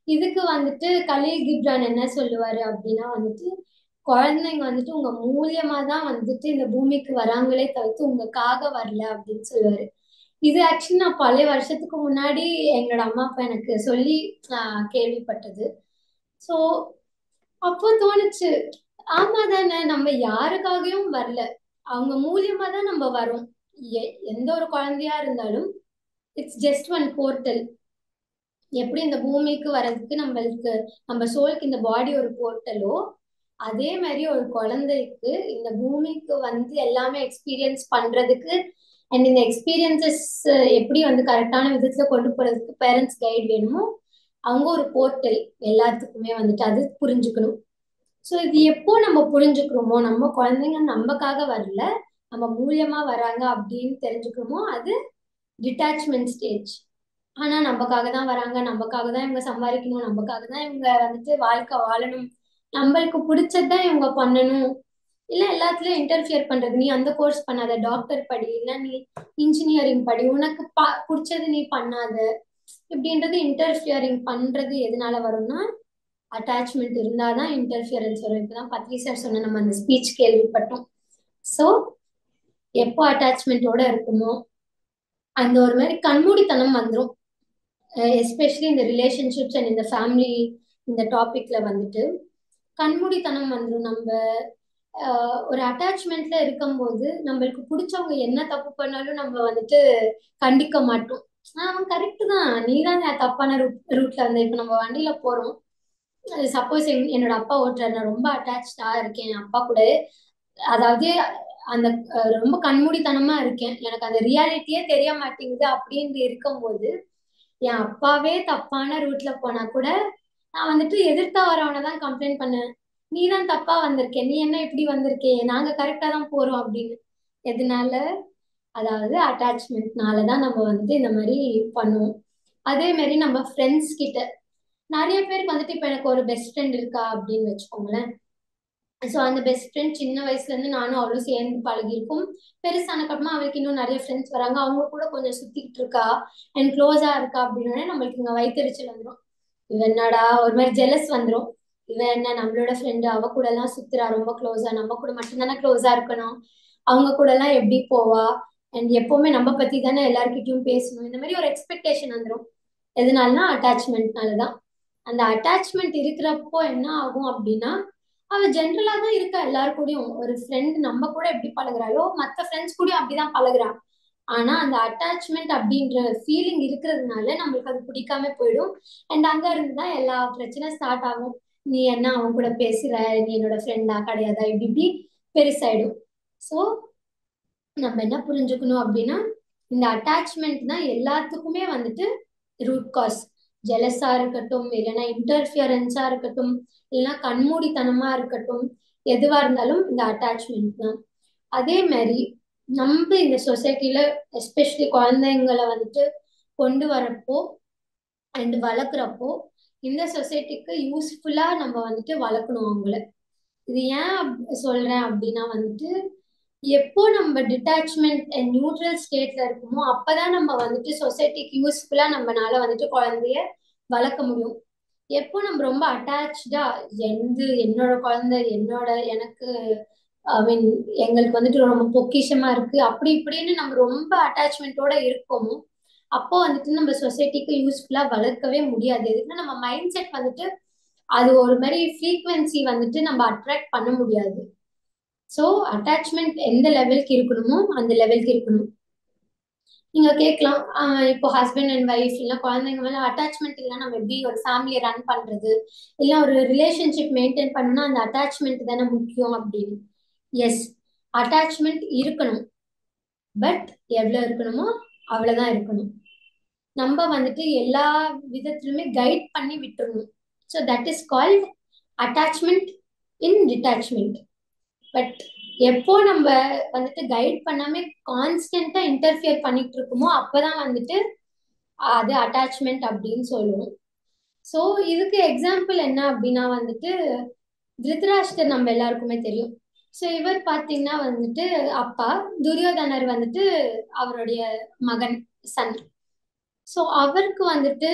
இதுக்கு வந்துட்டு கலீல் கிப்ரான் என்ன சொல்லுவாரு அப்படின்னா வந்துட்டு குழந்தைங்க வந்துட்டு உங்க மூலியமா தான் வந்துட்டு இந்த பூமிக்கு வராங்களே தவிர்த்து உங்களுக்காக வரல அப்படின்னு சொல்லுவாரு. இது ஆக்சுவலி நான் பல வருஷத்துக்கு முன்னாடி எங்களோட அம்மா அப்பா எனக்கு சொல்லி கேள்விப்பட்டது. ஸோ அப்போ தோணுச்சு, ஆமா தானே, நம்ம யாருக்காகவும் வரல, அவங்க மூலியமா தான் நம்ம வரோம். எந்த ஒரு குழந்தையா இருந்தாலும் இட்ஸ் ஜஸ்ட் ஒன் போர்ட்டல். எப்படி இந்த பூமிக்கு வர்றதுக்கு நம்மளுக்கு நம்ம சோலுக்கு இந்த பாடி ஒரு போர்ட்டலோ, அதே மாதிரி ஒரு குழந்தைக்கு இந்த பூமிக்கு வந்து எல்லாமே எக்ஸ்பீரியன்ஸ் பண்றதுக்கு அண்ட் இந்த எக்ஸ்பீரியன்சஸ் எப்படி வந்து கரெக்டான விதத்துல கொண்டு போறதுக்கு பேரண்ட்ஸ் கைட் வேணுமோ, அவங்க ஒரு போர்ட்டல் எல்லாத்துக்குமே வந்துட்டு அது புரிஞ்சுக்கணும். ஸோ இது எப்போ நம்ம புரிஞ்சுக்கிறோமோ, நம்ம குழந்தைங்க நமக்காக வரல, நம்ம மூலியமா வராங்க அப்படின்னு தெரிஞ்சுக்கிறோமோ, அது டிட்டாச்மெண்ட் ஸ்டேஜ். ஆனா நமக்காக தான் வராங்க, நமக்காக தான் இவங்க சம்பாதிக்கணும், நமக்காக தான் இவங்க வந்துட்டு வாழ்க்கை வாழணும், நம்மளுக்கு பிடிச்சதான் இவங்க பண்ணணும், இல்ல எல்லாத்துலயும் இன்டர்ஃபியர் பண்றது, நீ அந்த கோர்ஸ் பண்ணாத, டாக்டர் படி, இல்ல நீ இன்ஜினியரிங் படி, உனக்கு பிடிச்சது நீ பண்ணாத, இப்படின்றது இன்டர்ஃபியரிங் பண்றது எதனால வரும்னா அட்டாச்மெண்ட் இருந்தாதான் இன்டர்ஃபியரன்ஸ் வரும். இப்பதான் பத்ரி சார் சொன்ன நம்ம அந்த ஸ்பீச் கேள்விப்பட்டோம். ஸோ எப்போ அட்டாச்மெண்ட்டோட இருக்குமோ அந்த ஒரு மாதிரி கண்மூடித்தனம் வந்துடும். எஸ்பெஷலி இந்த ரிலேஷன்ஷிப்ஸ் அண்ட் இந்த ஃபேமிலி இந்த டாபிக்ல வந்துட்டு கண்மூடித்தனம் வந்துடும். நம்ம ஒரு அட்டாச்மெண்ட்ல இருக்கும்போது நம்மளுக்கு பிடிச்சவங்க என்ன தப்பு பண்ணாலும் நம்ம வந்துட்டு கண்டிக்க மாட்டோம். அவன் கரெக்டு தான், நீ தான் தப்பான ரூட்ல வந்து இப்போ நம்ம வண்டியில போறோம், சப்போஸ் என்னோட அப்பா ஓட்டுறாரு, நான் ரொம்ப அட்டாச்சா இருக்கேன் என் அப்பா கூட, அதாவது அந்த ரொம்ப கண்மூடித்தனமா இருக்கேன், எனக்கு அந்த ரியாலிட்டியே தெரிய மாட்டேங்குது அப்படின்னு இருக்கும்போது என் அப்பாவே தப்பான ரூட்ல போனா கூட நான் வந்துட்டு எதிர்த்தா வரவனை தான் கம்ப்ளைண்ட் பண்ணேன், நீ தான் தப்பா வந்திருக்கே, நீ என்ன இப்படி வந்திருக்கே, நாங்க கரெக்டா தான் போறோம் அப்படின்னு. எதனால? அதாவது அட்டாச்மெண்ட்னாலதான் நம்ம வந்துட்டு இந்த மாதிரி பண்ணுவோம். அதே மாதிரி நம்ம ஃப்ரெண்ட்ஸ் கிட்ட நிறைய பேருக்கு வந்துட்டு இப்ப எனக்கு ஒரு பெஸ்ட் ஃப்ரெண்ட் இருக்கா அப்படின்னு வச்சுக்கோங்களேன். ஸோ அந்த பெஸ்ட் ஃப்ரெண்ட் சின்ன வயசுல இருந்து நானும் அவளும் சேர்ந்து பழகிருக்கும். பெருசானக்கப்புறமா அவளுக்கு இன்னும் நிறைய ஃப்ரெண்ட்ஸ் வராங்க, அவங்க கூட கொஞ்சம் சுத்திட்டு இருக்கா அண்ட் க்ளோஸா இருக்கா அப்படின்னா நம்மளுக்கு இங்க வயிற்றுச்சல் வந்துடும். இவ என்னடா ஒரு மாதிரி ஜெலஸ் வந்துடும், இவ என்ன நம்மளோட ஃப்ரெண்டு, அவ கூட எல்லாம் சுத்துறா ரொம்ப க்ளோஸா, நம்ம கூட மட்டும்தானே க்ளோஸா இருக்கணும், அவங்க கூட எல்லாம் எப்படி போவா, அண்ட் எப்பவுமே நம்ம பத்தி தானே எல்லார்கிட்டயும் பேசணும், இந்த மாதிரி ஒரு எக்ஸ்பெக்டேஷன் வந்துடும். எதனாலனா அட்டாச்மெண்ட்னாலதான். அந்த அட்டாச்மெண்ட் இருக்கிறப்போ என்ன ஆகும் அப்படின்னா அவ ஜென்ரலா தான் இருக்கா எல்லாரு கூடயும், ஒரு ஃப்ரெண்ட் நம்ம கூட எப்படி பழகுறாளோ மத்த ஃப்ரெண்ட்ஸ் கூடயும் அப்படிதான் பழகுறா. ஆனா அந்த அட்டாச்மெண்ட் அப்படின்ற ஃபீலிங் இருக்கிறதுனால நம்மளுக்கு அது பிடிக்காம போயிடும். அண்ட் அங்க இருந்துதான் எல்லா பிரச்சனை ஸ்டார்ட் ஆகும். நீ என்ன அவன் கூட பேசுற, நீ என்னோட ஃப்ரெண்டா கிடையாதா, இப்படி இப்படி பெருசாயிடும். ஸோ நம்ம என்ன புரிஞ்சுக்கணும் அப்படின்னா இந்த அட்டாச்மெண்ட் தான் எல்லாத்துக்குமே வந்துட்டு ரூட் காஸ். ஜெலஸா இருக்கட்டும், இல்லைன்னா இன்டர்ஃபியரன்ஸா இருக்கட்டும், இல்லைன்னா கண்மூடித்தனமா இருக்கட்டும், எதுவா இருந்தாலும் இந்த அட்டாச்மெண்ட் தான். அதே மாதிரி நம்ம இந்த சொசைட்டில எஸ்பெஷலி குழந்தைங்களை வந்துட்டு கொண்டு வரப்போ அண்ட் வளர்க்குறப்போ இந்த சொசைட்டிக்கு யூஸ்ஃபுல்லா நம்ம வந்துட்டு வளர்க்கணும் அவங்கள. இது ஏன் சொல்றேன் அப்படின்னா வந்துட்டு எப்போ நம்ம டிட்டாச்மெண்ட் அண்ட் நியூட்ரல் ஸ்டேட்ல இருக்குமோ அப்பதான் நம்ம வந்துட்டு சொசைட்டிக்கு யூஸ்ஃபுல்லா நம்மனால வந்துட்டு குழந்தைய வளர்க்க முடியும். எப்போ நம்ம ரொம்ப அட்டாச்சா என்னோட குழந்தை எனக்கு ஐ மீன் எங்களுக்கு வந்துட்டு ரொம்ப பொக்கிஷமா இருக்கு அப்படி இப்படின்னு நம்ம ரொம்ப அட்டாச்மெண்ட்டோட இருக்கோமோ அப்போ வந்துட்டு நம்ம சொசைட்டிக்கு யூஸ்ஃபுல்லா வளர்க்கவே முடியாது. எதுக்குன்னா நம்ம மைண்ட் செட் வந்துட்டு அது ஒரு மாதிரி ஃப்ரீக்வன்சி வந்துட்டு நம்ம அட்ராக்ட் பண்ண முடியாது. ஸோ அட்டாச்மெண்ட் எந்த லெவலுக்கு இருக்கணுமோ அந்த லெவலுக்கு இருக்கணும். நீங்க கேட்கலாம், இப்போ ஹஸ்பண்ட் அண்ட் ஒய்ஃப் இல்ல குழந்தைங்க மேல அட்டாச்மெண்ட் இல்ல நம்ம எப்படி ஒரு ஃபேமிலியை ரன் பண்றது, இல்ல ஒரு ரிலேஷன்ஷிப் மெயின்டைன் பண்ணணும்னா அந்த அட்டாச்மெண்ட் தானே முக்கியம் அப்படின்னு. எஸ், அட்டாச்மெண்ட் இருக்கணும். பட் எவ்வளவு இருக்கணுமோ அவ்வளவுதான் இருக்கணும். நம்ம வந்துட்டு எல்லா விதத்திலுமே கைட் பண்ணி விட்டுறணும். So that is called attachment in detachment. But எப்போ நம்ம வந்துட்டு கைட் பண்ணாம கான்ஸ்டன்டா இன்டர்ஃபியர் பண்ணிட்டு இருக்குமோ அப்பதான் வந்துட்டு அது அட்டாச்மெண்ட் அப்படின்னு சொல்லுவோம். ஸோ இதுக்கு எக்ஸாம்பிள் என்ன அப்படின்னா வந்துட்டு திருதராஷ்டர் நம்ம எல்லாருக்குமே தெரியும். ஸோ இவர் பாத்தீங்கன்னா வந்துட்டு அப்பா, துரியோதனர் வந்துட்டு அவருடைய மகன், சன். ஸோ அவருக்கு வந்துட்டு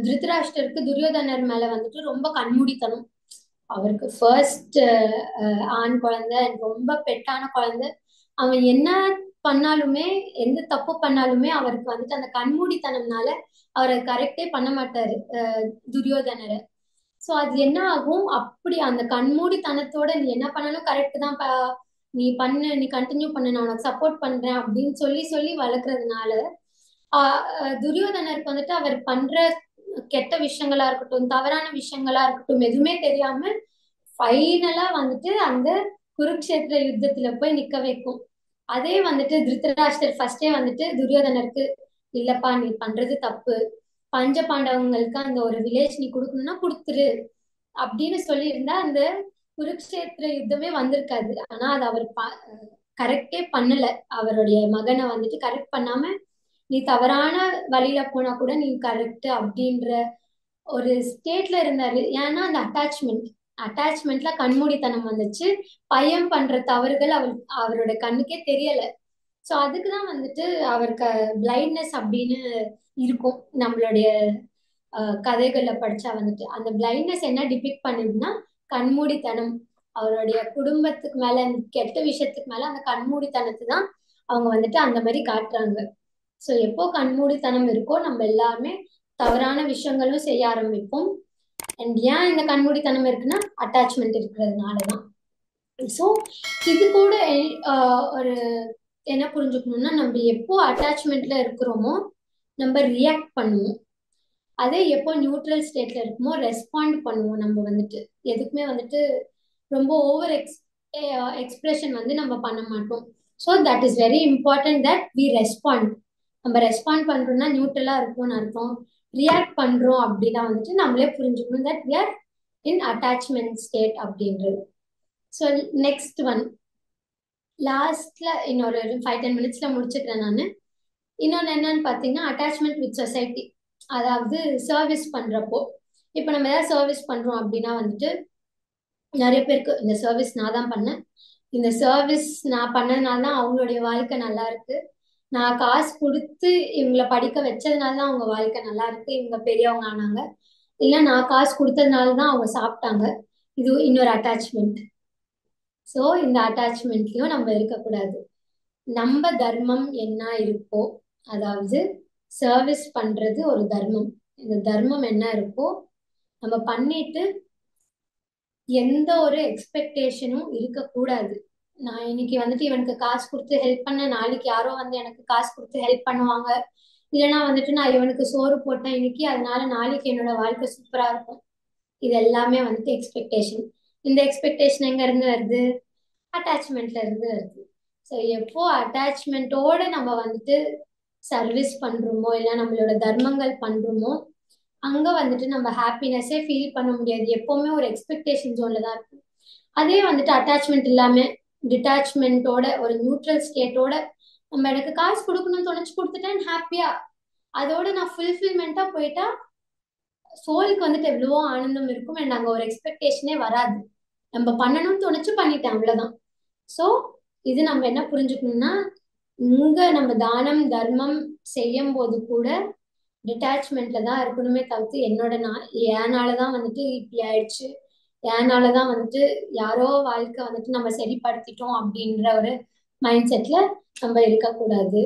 திருதராஷ்டருக்கு துரியோதனர் மேல வந்துட்டு ரொம்ப கண்மூடித்தனம். அவருக்கு ஃபர்ஸ்ட் ஆண் குழந்தை, ரொம்ப பெட்டான குழந்தை. அவன் என்ன பண்ணாலுமே, எந்த தப்பு பண்ணாலுமே அவருக்கு வந்துட்டு அந்த கண்மூடித்தனம்னால அவரை கரெக்டே பண்ண மாட்டாரு துரியோதனரை. சோ அது என்ன ஆகும், அப்படி அந்த கண்மூடித்தனத்தோட நீ என்ன பண்ணாலும் கரெக்ட் தான், நீ பண்ணு, நீ கண்டினியூ பண்ணு, நான் உனக்கு சப்போர்ட் பண்றேன் அப்படின்னு சொல்லி சொல்லி வளர்க்கறதுனால துரியோதனருக்கு வந்துட்டு அவர் பண்ற கெட்ட விஷயங்களா இருக்கட்டும், தவறான விஷயங்களா இருக்கட்டும், எதுவுமே தெரியாம ஃபைனலா வந்துட்டு அந்த குருக்ஷேத்திர யுத்தத்துல போய் நிக்க வைக்கும். அதே வந்துட்டு திருதராஷ்டர் ஃபர்ஸ்டே வந்துட்டு துரியோதனருக்கு, இல்லப்பா நீ பண்றது தப்பு, பஞ்ச பாண்டவங்களுக்கு அந்த ஒரு வில்லேஜ் நீ கொடுக்கணும்னா கொடுத்துரு அப்படின்னு சொல்லி இருந்தா அந்த குருக்ஷேத்திர யுத்தமே வந்திருக்காது. ஆனா அது அவர் கரெக்டே பண்ணல. அவருடைய மகனை வந்துட்டு கரெக்ட் பண்ணாம, நீ தவறான வழியில போனா கூட நீ கரெக்ட் அப்படின்ற ஒரு ஸ்டேட்ல இருந்தாரு. ஏன்னா அந்த அட்டாச்மெண்ட்ல கண்மூடித்தனம் வந்துச்சு. பையன் பண்ற தவறுகள் அவரோட கண்ணுக்கே தெரியல. சோ அதுக்குதான் வந்துட்டு அவருக்கு பிளைண்ட்னஸ் அப்படின்னு இருக்கும். நம்மளுடைய கதைகள்ல படிச்சா வந்துட்டு அந்த பிளைண்ட்னஸ் என்ன டிபிக்ட் பண்ணுதுன்னா கண்மூடித்தனம். அவருடைய குடும்பத்துக்கு மேல, கெட்ட விஷயத்துக்கு மேல அந்த கண்மூடித்தனத்தை தான் அவங்க வந்துட்டு அந்த மாதிரி காட்டுறாங்க. சோ எப்போ கண்மூடித்தனம் இருக்கோ நம்ம எல்லாருமே தவறான விஷயங்களும் செய்ய ஆரம்பிப்போம். அண்ட் ஏன் இந்த கண்மூடித்தனம் இருக்குன்னா அட்டாச்மெண்ட் இருக்கிறதுனாலதான். ஸோ இது கூட ஒரு என்ன புரிஞ்சுக்கணும்னா, நம்ம எப்போ அட்டாச்மெண்ட்ல இருக்கிறோமோ நம்ம ரியாக்ட் பண்ணுவோம். அதே எப்போ நியூட்ரல் ஸ்டேட்ல இருக்குமோ ரெஸ்பாண்ட் பண்ணுவோம். நம்ம வந்துட்டு எதுக்குமே வந்துட்டு ரொம்ப ஓவர் எக்ஸ்பிரஷன் வந்து நம்ம பண்ண மாட்டோம். So that is very important that we respond. நம்ம ரெஸ்பாண்ட் பண்றோம்னா நியூட்ரலா இருக்கும்னு அர்த்தம். ரியாக்ட் பண்றோம் அப்படின்னா வந்துட்டு நம்மளே புரிஞ்சுக்கணும் that we are in attachment state அப்படின்றது. ஸோ நெக்ஸ்ட் ஒன், லாஸ்ட்ல இன்னொரு 5-10 மினிட்ஸ்ல முடிச்சுக்கிறேன் நான். இன்னொன்னு என்னன்னு பாத்தீங்கன்னா அட்டாச்மெண்ட் வித் சொசைட்டி. அதாவது சர்வீஸ் பண்றப்போ, இப்ப நம்ம ஏதாவது சர்வீஸ் பண்றோம் அப்படின்னா வந்துட்டு நிறைய பேருக்கு இந்த சர்வீஸ் நான் தான் பண்ணேன், இந்த சர்வீஸ் நான் பண்ணதுனால தான் அவங்களுடைய வாழ்க்கை நல்லா இருக்கு, நான் காசு கொடுத்து இவங்களை படிக்க வச்சதுனால தான் அவங்க வாழ்க்கை நல்லா இருக்கு, இவங்க பெரியவங்க ஆனாங்க, இல்ல நான் காசு கொடுத்ததுனால தான் அவங்க சாப்பிட்டாங்க. இது இன்னொரு அட்டாச்மெண்ட். ஸோ இந்த அட்டாச்மெண்ட்லயும் நம்ம இருக்கக்கூடாது. நம்ம தர்மம் என்ன இருக்கோ, அதாவது சர்வீஸ் பண்றது ஒரு தர்மம், இந்த தர்மம் என்ன இருக்கோ நம்ம பண்ணிட்டு எந்த ஒரு எக்ஸ்பெக்டேஷனும் இருக்கக்கூடாது. நான் இன்னைக்கு வந்துட்டு இவனுக்கு காசு கொடுத்து ஹெல்ப் பண்ண, நாளைக்கு யாரோ வந்து எனக்கு காசு கொடுத்து ஹெல்ப் பண்ணுவாங்க, இல்லைன்னா வந்துட்டு நான் இவனுக்கு சோறு போட்டேன் இன்னைக்கு அதனால நாளைக்கு என்னோட வாழ்க்கை சூப்பரா இருக்கும். இது எல்லாமே வந்துட்டு எக்ஸ்பெக்டேஷன். இந்த எக்ஸ்பெக்டேஷன் எங்க இருந்து வருது? அட்டாச்மெண்ட்ல இருந்து வருது. ஸோ எப்போ அட்டாச்மெண்ட்டோட நம்ம வந்துட்டு சர்வீஸ் பண்றோமோ இல்ல நம்மளோட தர்மங்கள் பண்றோமோ அங்க வந்துட்டு நம்ம ஹாப்பினஸே ஃபீல் பண்ண முடியாது. எப்பவுமே ஒரு எக்ஸ்பெக்டேஷன் ஜோன்ல தான் இருக்கும். அதே வந்துட்டு அட்டாச்மெண்ட் இல்லாம டிட்டாச்மெண்ட்டோட ஒரு நியூட்ரல் ஸ்டேட்டோட நம்ம எனக்கு காசு கொடுக்கணும்னு தோணுச்சு கொடுத்துட்டேன் ஹாப்பியா, அதோட நான் ஃபுல்ஃபில்மெண்டா போயிட்டா சோலுக்கு வந்துட்டு எவ்வளவோ ஆனந்தம் இருக்கும். அண்ட் அங்க ஒரு எக்ஸ்பெக்டேஷனே வராது. நம்ம பண்ணணும்னு தோணுச்சு பண்ணிட்டேன், அவ்வளவுதான். சோ இது நம்ம என்ன புரிஞ்சுக்கணும்னா, இங்க நம்ம தானம் தர்மம் செய்யும் போது கூட டிட்டாச்மெண்ட்ல தான் இருக்கணுமே தவிர்த்து என்னோட என்னாலதான் வந்துட்டு இப்படி ஆயிடுச்சு, ஏனாலதான் வந்துட்டு யாரோ வாழ்க்கை வந்துட்டு நம்ம சரிப்படுத்திட்டோம் அப்படின்ற ஒரு மைண்ட் செட்ல நம்ம இருக்கக்கூடாது.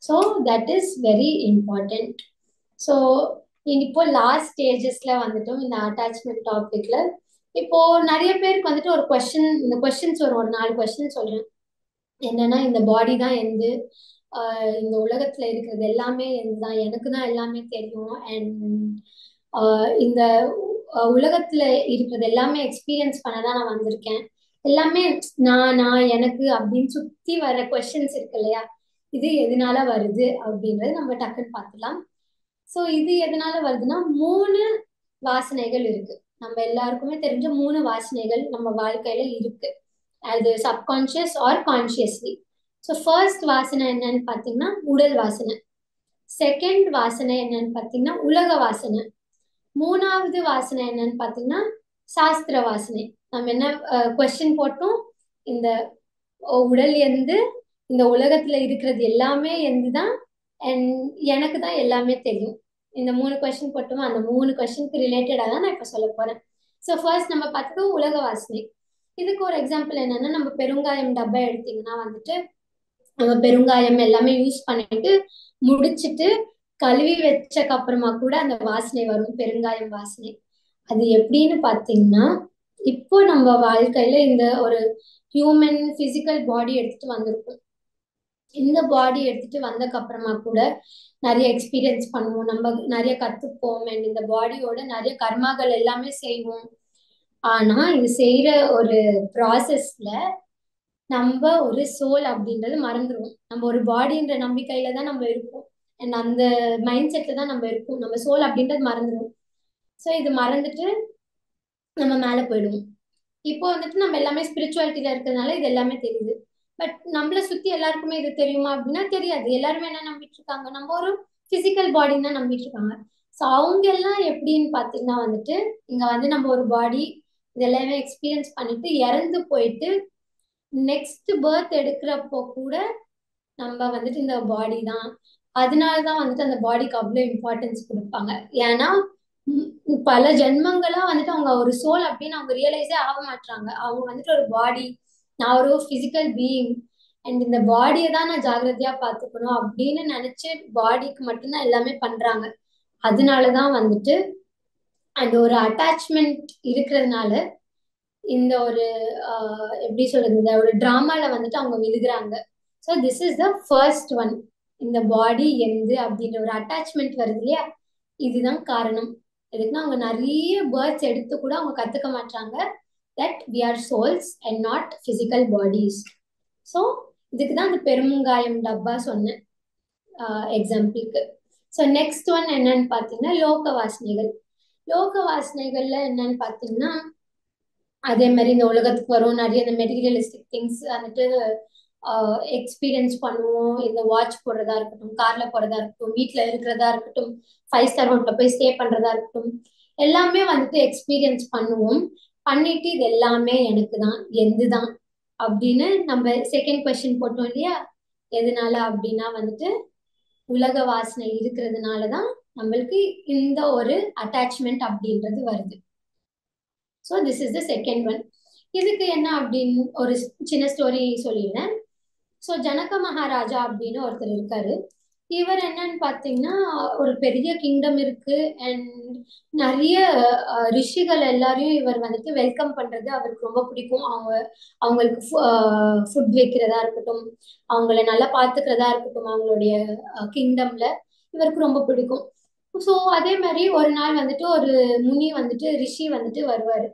So that is very important. So இப்போ லாஸ்ட் ஸ்டேஜஸ்ல வந்துட்டோம் இந்த அட்டாச்மெண்ட் டாபிக்ல. இப்போ நிறைய பேருக்கு வந்துட்டு ஒரு கொஸ்டின், இந்த கொஸ்டின்ஸ் ஒரு 4 கொஸ்டின் சொல்றேன். என்னன்னா, இந்த பாடி தான் எந்து, இந்த உலகத்துல இருக்கிறது எல்லாமே எந்துதான், எனக்கு தான் எல்லாமே தெரியும். அண்ட் இந்த உலகத்துல இருக்கிறது எல்லாமே எக்ஸ்பீரியன்ஸ் பண்ணதான் நான் வந்திருக்கேன். எல்லாமே நான் எனக்கு அப்படின்னு சுத்தி வர கொஸ்டின்ஸ் இருக்கு இல்லையா, இது எதனால வருது அப்படின்றது நம்ம டக்குன்னு பார்த்துலாம். ஸோ இது எதனால வருதுன்னா, 3 வாசனைகள் இருக்கு. நம்ம எல்லாருக்குமே தெரிஞ்ச 3 வாசனைகள் நம்ம வாழ்க்கையில இருக்கு. அது subconscious or consciously. So first வாசனை என்னன்னு பார்த்தீங்கன்னா உடல் வாசனை. செகண்ட் வாசனை என்னன்னு பார்த்தீங்கன்னா உலக வாசனை. 3வது வாசனை என்னன்னு பார்த்தீங்கன்னா சாஸ்திர வாசனை. நம்ம என்ன கொஸ்டின் போட்டோம், இந்த உடல் எந்து, இந்த உலகத்துல இருக்கிறது எல்லாமே எந்துதான், அண்ட் எனக்கு தான் எல்லாமே தெரியும். இந்த 3 கொஸ்டின் போட்டோமோ, அந்த 3 கொஸ்டினுக்கு ரிலேட்டடா தான் நான் இப்ப சொல்ல போறேன். ஸோ ஃபர்ஸ்ட் நம்ம பார்த்தது உலக வாசனை. இதுக்கு ஒரு எக்ஸாம்பிள் என்னன்னா, நம்ம பெருங்காயம் டப்பா எடுத்தீங்கன்னா வந்துட்டு, நம்ம பெருங்காயம் எல்லாமே யூஸ் பண்ணிட்டு முடிச்சிட்டு கழுவி வச்சக்கு அப்புறமா கூட அந்த வாசனை வரும், பெருங்காயம் வாசனை. அது எப்படின்னு பாத்தீங்கன்னா, இப்போ நம்ம வாழ்க்கையில இந்த ஒரு ஹியூமன் பிசிக்கல் பாடி எடுத்துட்டு வந்திருக்கோம். இந்த பாடி எடுத்துட்டு வந்ததுக்கு அப்புறமா கூட நிறைய எக்ஸ்பீரியன்ஸ் பண்ணுவோம், நம்ம நிறைய கத்துப்போம், அண்ட் இந்த பாடியோட நிறைய கர்மாக்கள் எல்லாமே செய்வோம். ஆனா இது செய்யற ஒரு ப்ராசஸ்ல நம்ம ஒரு சோல் அப்படின்றது மறந்துடுவோம். நம்ம ஒரு பாடின்ற நம்பிக்கையில தான் நம்ம இருப்போம், அண்ட் அந்த மைண்ட் செட்ல தான் நம்ம இருப்போம். நம்ம சோல் அப்படின்றது மறந்துடுவோம். ஸோ இது மறந்துட்டு நம்ம மேல போயிடுவோம். இப்போ வந்துட்டு நம்ம எல்லாமே ஸ்பிரிச்சுவாலிட்டியில இருக்கிறதுனால இது எல்லாமே தெரியுது. பட் நம்மள சுத்தி எல்லாருக்குமே இது தெரியுமா அப்படின்னா தெரியாது. எல்லாருமே என்ன நம்பிட்டு இருக்காங்க, நம்ம ஒரு பிசிக்கல் பாடின்னு தான் நம்பிட்டு இருக்காங்க. ஸோ அவங்க எல்லாம் எப்படின்னு பாத்தீங்கன்னா வந்துட்டு, இங்க வந்து நம்ம ஒரு பாடி இதெல்லாமே எக்ஸ்பீரியன்ஸ் பண்ணிட்டு இறந்து போயிட்டு நெக்ஸ்ட் பர்த் எடுக்கிறப்போ கூட நம்ம வந்துட்டு இந்த பாடி தான். அதனாலதான் வந்துட்டு அந்த பாடிக்கு அவ்வளவு இம்பார்ட்டன்ஸ் கொடுப்பாங்க. ஏன்னா பல ஜென்மங்களா வந்துட்டு அவங்க ஒரு சோல் அப்படின்னு அவங்க ரியலைஸே ஆக மாட்டாங்க. அவங்க வந்துட்டு ஒரு பாடி, நான் ஒரு பிசிக்கல் பீயிங், அண்ட் இந்த பாடியை தான் நான் ஜாகிரதையா பாத்துக்கணும் அப்படின்னு நினைச்சு பாடிக்கு மட்டும்தான் எல்லாமே பண்றாங்க. அதனாலதான் வந்துட்டு அந்த ஒரு அட்டாச்மெண்ட் இருக்கிறதுனால இந்த ஒரு எப்படி சொல்றது, இந்த ஒரு டிராமால வந்துட்டு அவங்க விழுகுறாங்க. So this is the first one. இந்த பாடி எந்து அப்படின்ற ஒரு அட்டாச்மெண்ட் வருது இல்லையா, இதுதான் காரணம். எதுக்குன்னா அவங்க நிறைய பேர்த்ஸ் எடுத்து கூட அவங்க கத்துக்க மாட்டாங்க that we are souls and not physical bodies. So இதுக்கு தான் அந்த பெருங்காயம் டப்பா சொன்னேன் எக்ஸாம்பிளுக்கு. ஸோ நெக்ஸ்ட் ஒன் என்னன்னு பார்த்தீங்கன்னா லோக வாசனைகள். லோக வாசனைகள்ல என்னன்னு பார்த்தீங்கன்னா, அதே மாதிரி இந்த உலகத்துக்கு வரும் நிறைய இந்த மெட்டீரியலிஸ்டிக் திங்ஸ் வந்துட்டு எக்ஸ்பீரியன்ஸ் பண்ணுவோம். இந்த வாட்ச் போடுறதா இருக்கட்டும், கார்ல போறதா இருக்கட்டும், வீட்டுல இருக்கிறதா இருக்கட்டும், 5 ஸ்டார் ஹோட்டல்ல போய் ஸ்டே பண்றதா இருக்கட்டும், எல்லாமே வந்துட்டு எக்ஸ்பீரியன்ஸ் பண்ணுவோம். பண்ணிட்டு இது எல்லாமே எனக்கு தான், எந்துதான் அப்படின்னு நம்ம செகண்ட் கொஸ்டின் போட்டோம் இல்லையா. எதனால அப்படின்னா வந்துட்டு உலக வாசனை இருக்கிறதுனாலதான் நம்மளுக்கு இந்த ஒரு அட்டாச்மெண்ட் அப்படின்றது வருது. So this is the second one. இதுக்கு என்ன அப்படின்னு ஒரு சின்ன ஸ்டோரி சொல்லிடுறேன். ஸோ ஜனக மகாராஜா அப்படின்னு ஒருத்தர் இருக்காரு. இவர் என்னன்னு பார்த்தீங்கன்னா, ஒரு பெரிய கிங்டம் இருக்கு, அண்ட் நிறைய ரிஷிகள் எல்லாரையும் இவர் வந்துட்டு வெல்கம் பண்றது அவருக்கு ரொம்ப பிடிக்கும். அவங்களுக்கு ஃபுட் வைக்கிறதா இருக்கட்டும், அவங்கள நல்லா பார்த்துக்கிறதா இருக்கட்டும், அவங்களுடைய கிங்டம்ல இவருக்கு ரொம்ப பிடிக்கும். ஸோ அதே மாதிரி ஒரு நாள் வந்துட்டு ஒரு முனி வந்துட்டு, ரிஷி வந்துட்டு வருவாரு.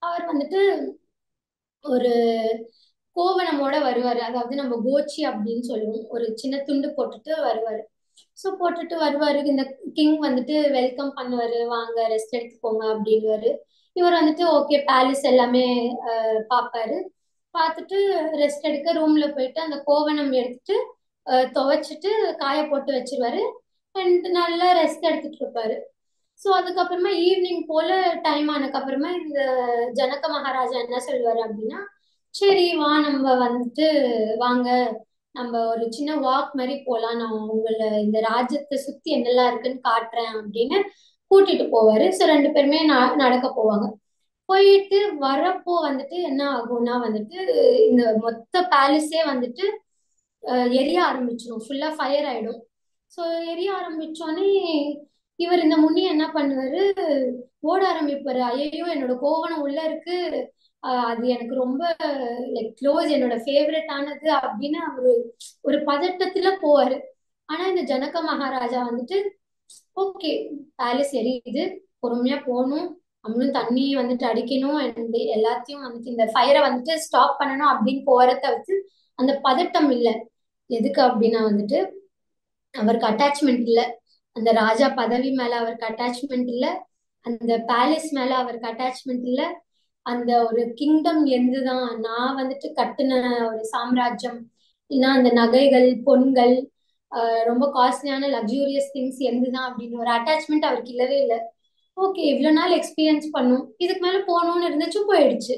அவர் வந்துட்டு ஒரு கோவணமோட வருவாரு. அதாவது நம்ம கோச்சி அப்படின்னு சொல்லுவோம், ஒரு சின்ன துண்டு போட்டுட்டு வருவாரு. ஸோ போட்டுட்டு வருவாரு. இந்த கிங் வந்துட்டு வெல்கம் பண்ணுவாரு, வாங்க ரெஸ்ட் எடுத்துக்கோங்க அப்படின்வாரு. இவர் வந்துட்டு ஓகே பேலஸ் எல்லாமே பார்ப்பாரு. பார்த்துட்டு ரெஸ்ட் எடுக்க ரூம்ல போயிட்டு அந்த கோவணம் எடுத்துட்டு துவைச்சிட்டு காய போட்டு வச்சிருவாரு. அண்ட் நல்லா ரெஸ்ட் எடுத்துட்டு இருப்பாரு. ஸோ அதுக்கப்புறமா ஈவினிங் போல டைம் ஆனதுக்கு அப்புறமா இந்த ஜனக மகாராஜா என்ன சொல்லுவாரு அப்படின்னா, சரி வா நம்ம வந்துட்டு வாங்க நம்ம ஒரு சின்ன வாக் மாதிரி போலாம், நான் உங்களை இந்த ராஜ்யத்தை சுத்தி என்னெல்லாம் இருக்குன்னு காட்டுறேன் அப்படின்னு கூட்டிட்டு போவாரு. ஸோ 2 பேருமே நடக்க போவாங்க. போயிட்டு வரப்போ வந்துட்டு என்ன ஆகும்னா வந்துட்டு இந்த மொத்த பேலஸே வந்துட்டு எரிய ஆரம்பிச்சிடும், ஃபுல்லா ஃபயர் ஆயிடும். ஸோ எரிய ஆரம்பிச்சோடனே இவர் இந்த முனி என்ன பண்ணுவாரு, ஓட ஆரம்பிப்பாரு. ஐயோ என்னோட கோவணம் உள்ள இருக்கு, அது எனக்கு ரொம்ப லைக் க்ளோஸ், என்னோட ஃபேவரட் ஆனது அப்படின்னு அவரு ஒரு பதட்டத்துல போவாரு. ஆனா இந்த ஜனக மகாராஜா வந்துட்டு ஓகே, பேலஸ் எரியுது, பொறுமையா போகணும், நம்மளும் தண்ணி வந்துட்டு அடிக்கணும் அண்ட் எல்லாத்தையும் வந்துட்டு இந்த ஃபயரை வந்துட்டு ஸ்டாப் பண்ணணும் அப்படின்னு போற தவிர்த்து அந்த பதட்டம் இல்ல. எதுக்கு அப்படின்னா வந்துட்டு அவருக்கு அட்டாச்மெண்ட் இல்ல, அந்த ராஜா பதவி மேல அவருக்கு அட்டாச்மெண்ட் இல்ல, அந்த பேலஸ் மேல அவருக்கு அட்டாச்மெண்ட் இல்ல, அந்த ஒரு கிங்டம் எந்துதான் நான் வந்துட்டு கட்டுன ஒரு சாம்ராஜ்யம், இல்லைன்னா அந்த நகைகள் பொன்கள் ரொம்ப காஸ்ட்லியான லக்ஸூரியஸ் திங்ஸ் எந்துதான் அப்படின்னு ஒரு அட்டாச்மெண்ட் அவருக்கு இல்லவே இல்லை. ஓகே, இவ்வளவு நாள் எக்ஸ்பீரியன்ஸ் பண்ணும், இதுக்கு மேல போகணும்னு இருந்துச்சு, போயிடுச்சு,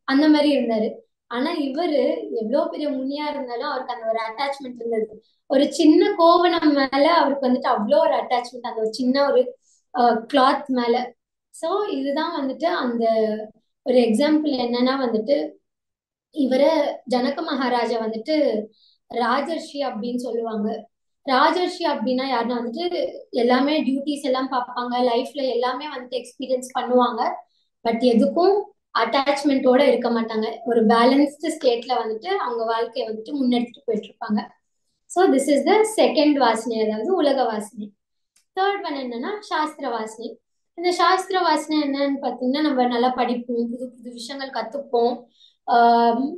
அந்த மாதிரி இருந்தாரு. ஆனா இவரு எவ்வளவு பெரிய முனியா இருந்தாலும் அவருக்கு அந்த ஒரு அட்டாச்மெண்ட் இருந்தது. ஒரு சின்ன கோவணம் மேல அவருக்கு வந்துட்டு அவ்வளோ ஒரு அட்டாச்மெண்ட், அந்த ஒரு சின்ன ஒரு கிளாத் மேல. சோ இதுதான் வந்துட்டு அந்த ஒரு எக்ஸாம்பிள். என்னன்னா வந்துட்டு இவர ஜனக மகாராஜா வந்துட்டு ராஜர்ஷி அப்படின்னு சொல்லுவாங்க. ராஜர்ஷி அப்படின்னா யாருன்னா வந்துட்டு எல்லாமே டியூட்டிஸ் எல்லாம் பார்ப்பாங்க, லைஃப்ல எல்லாமே வந்துட்டு எக்ஸ்பீரியன்ஸ் பண்ணுவாங்க, பட் எதுக்கும் அட்டாச்மெண்ட்டோட இருக்க மாட்டாங்க. ஒரு பேலன்ஸ்டு ஸ்டேட்ல வந்துட்டு அவங்க வாழ்க்கையை வந்துட்டு முன்னெடுத்துட்டு போயிட்டு இருப்பாங்க. So this is the second வாசனை, அதாவது உலக வாசனை. தேர்ட் ஒன் என்னன்னா சாஸ்திர வாசனை. இந்த சாஸ்திர வாசனை என்னன்னு பார்த்தீங்கன்னா, நம்ம நல்லா படிப்போம், புது புது விஷயங்கள் கத்துப்போம்,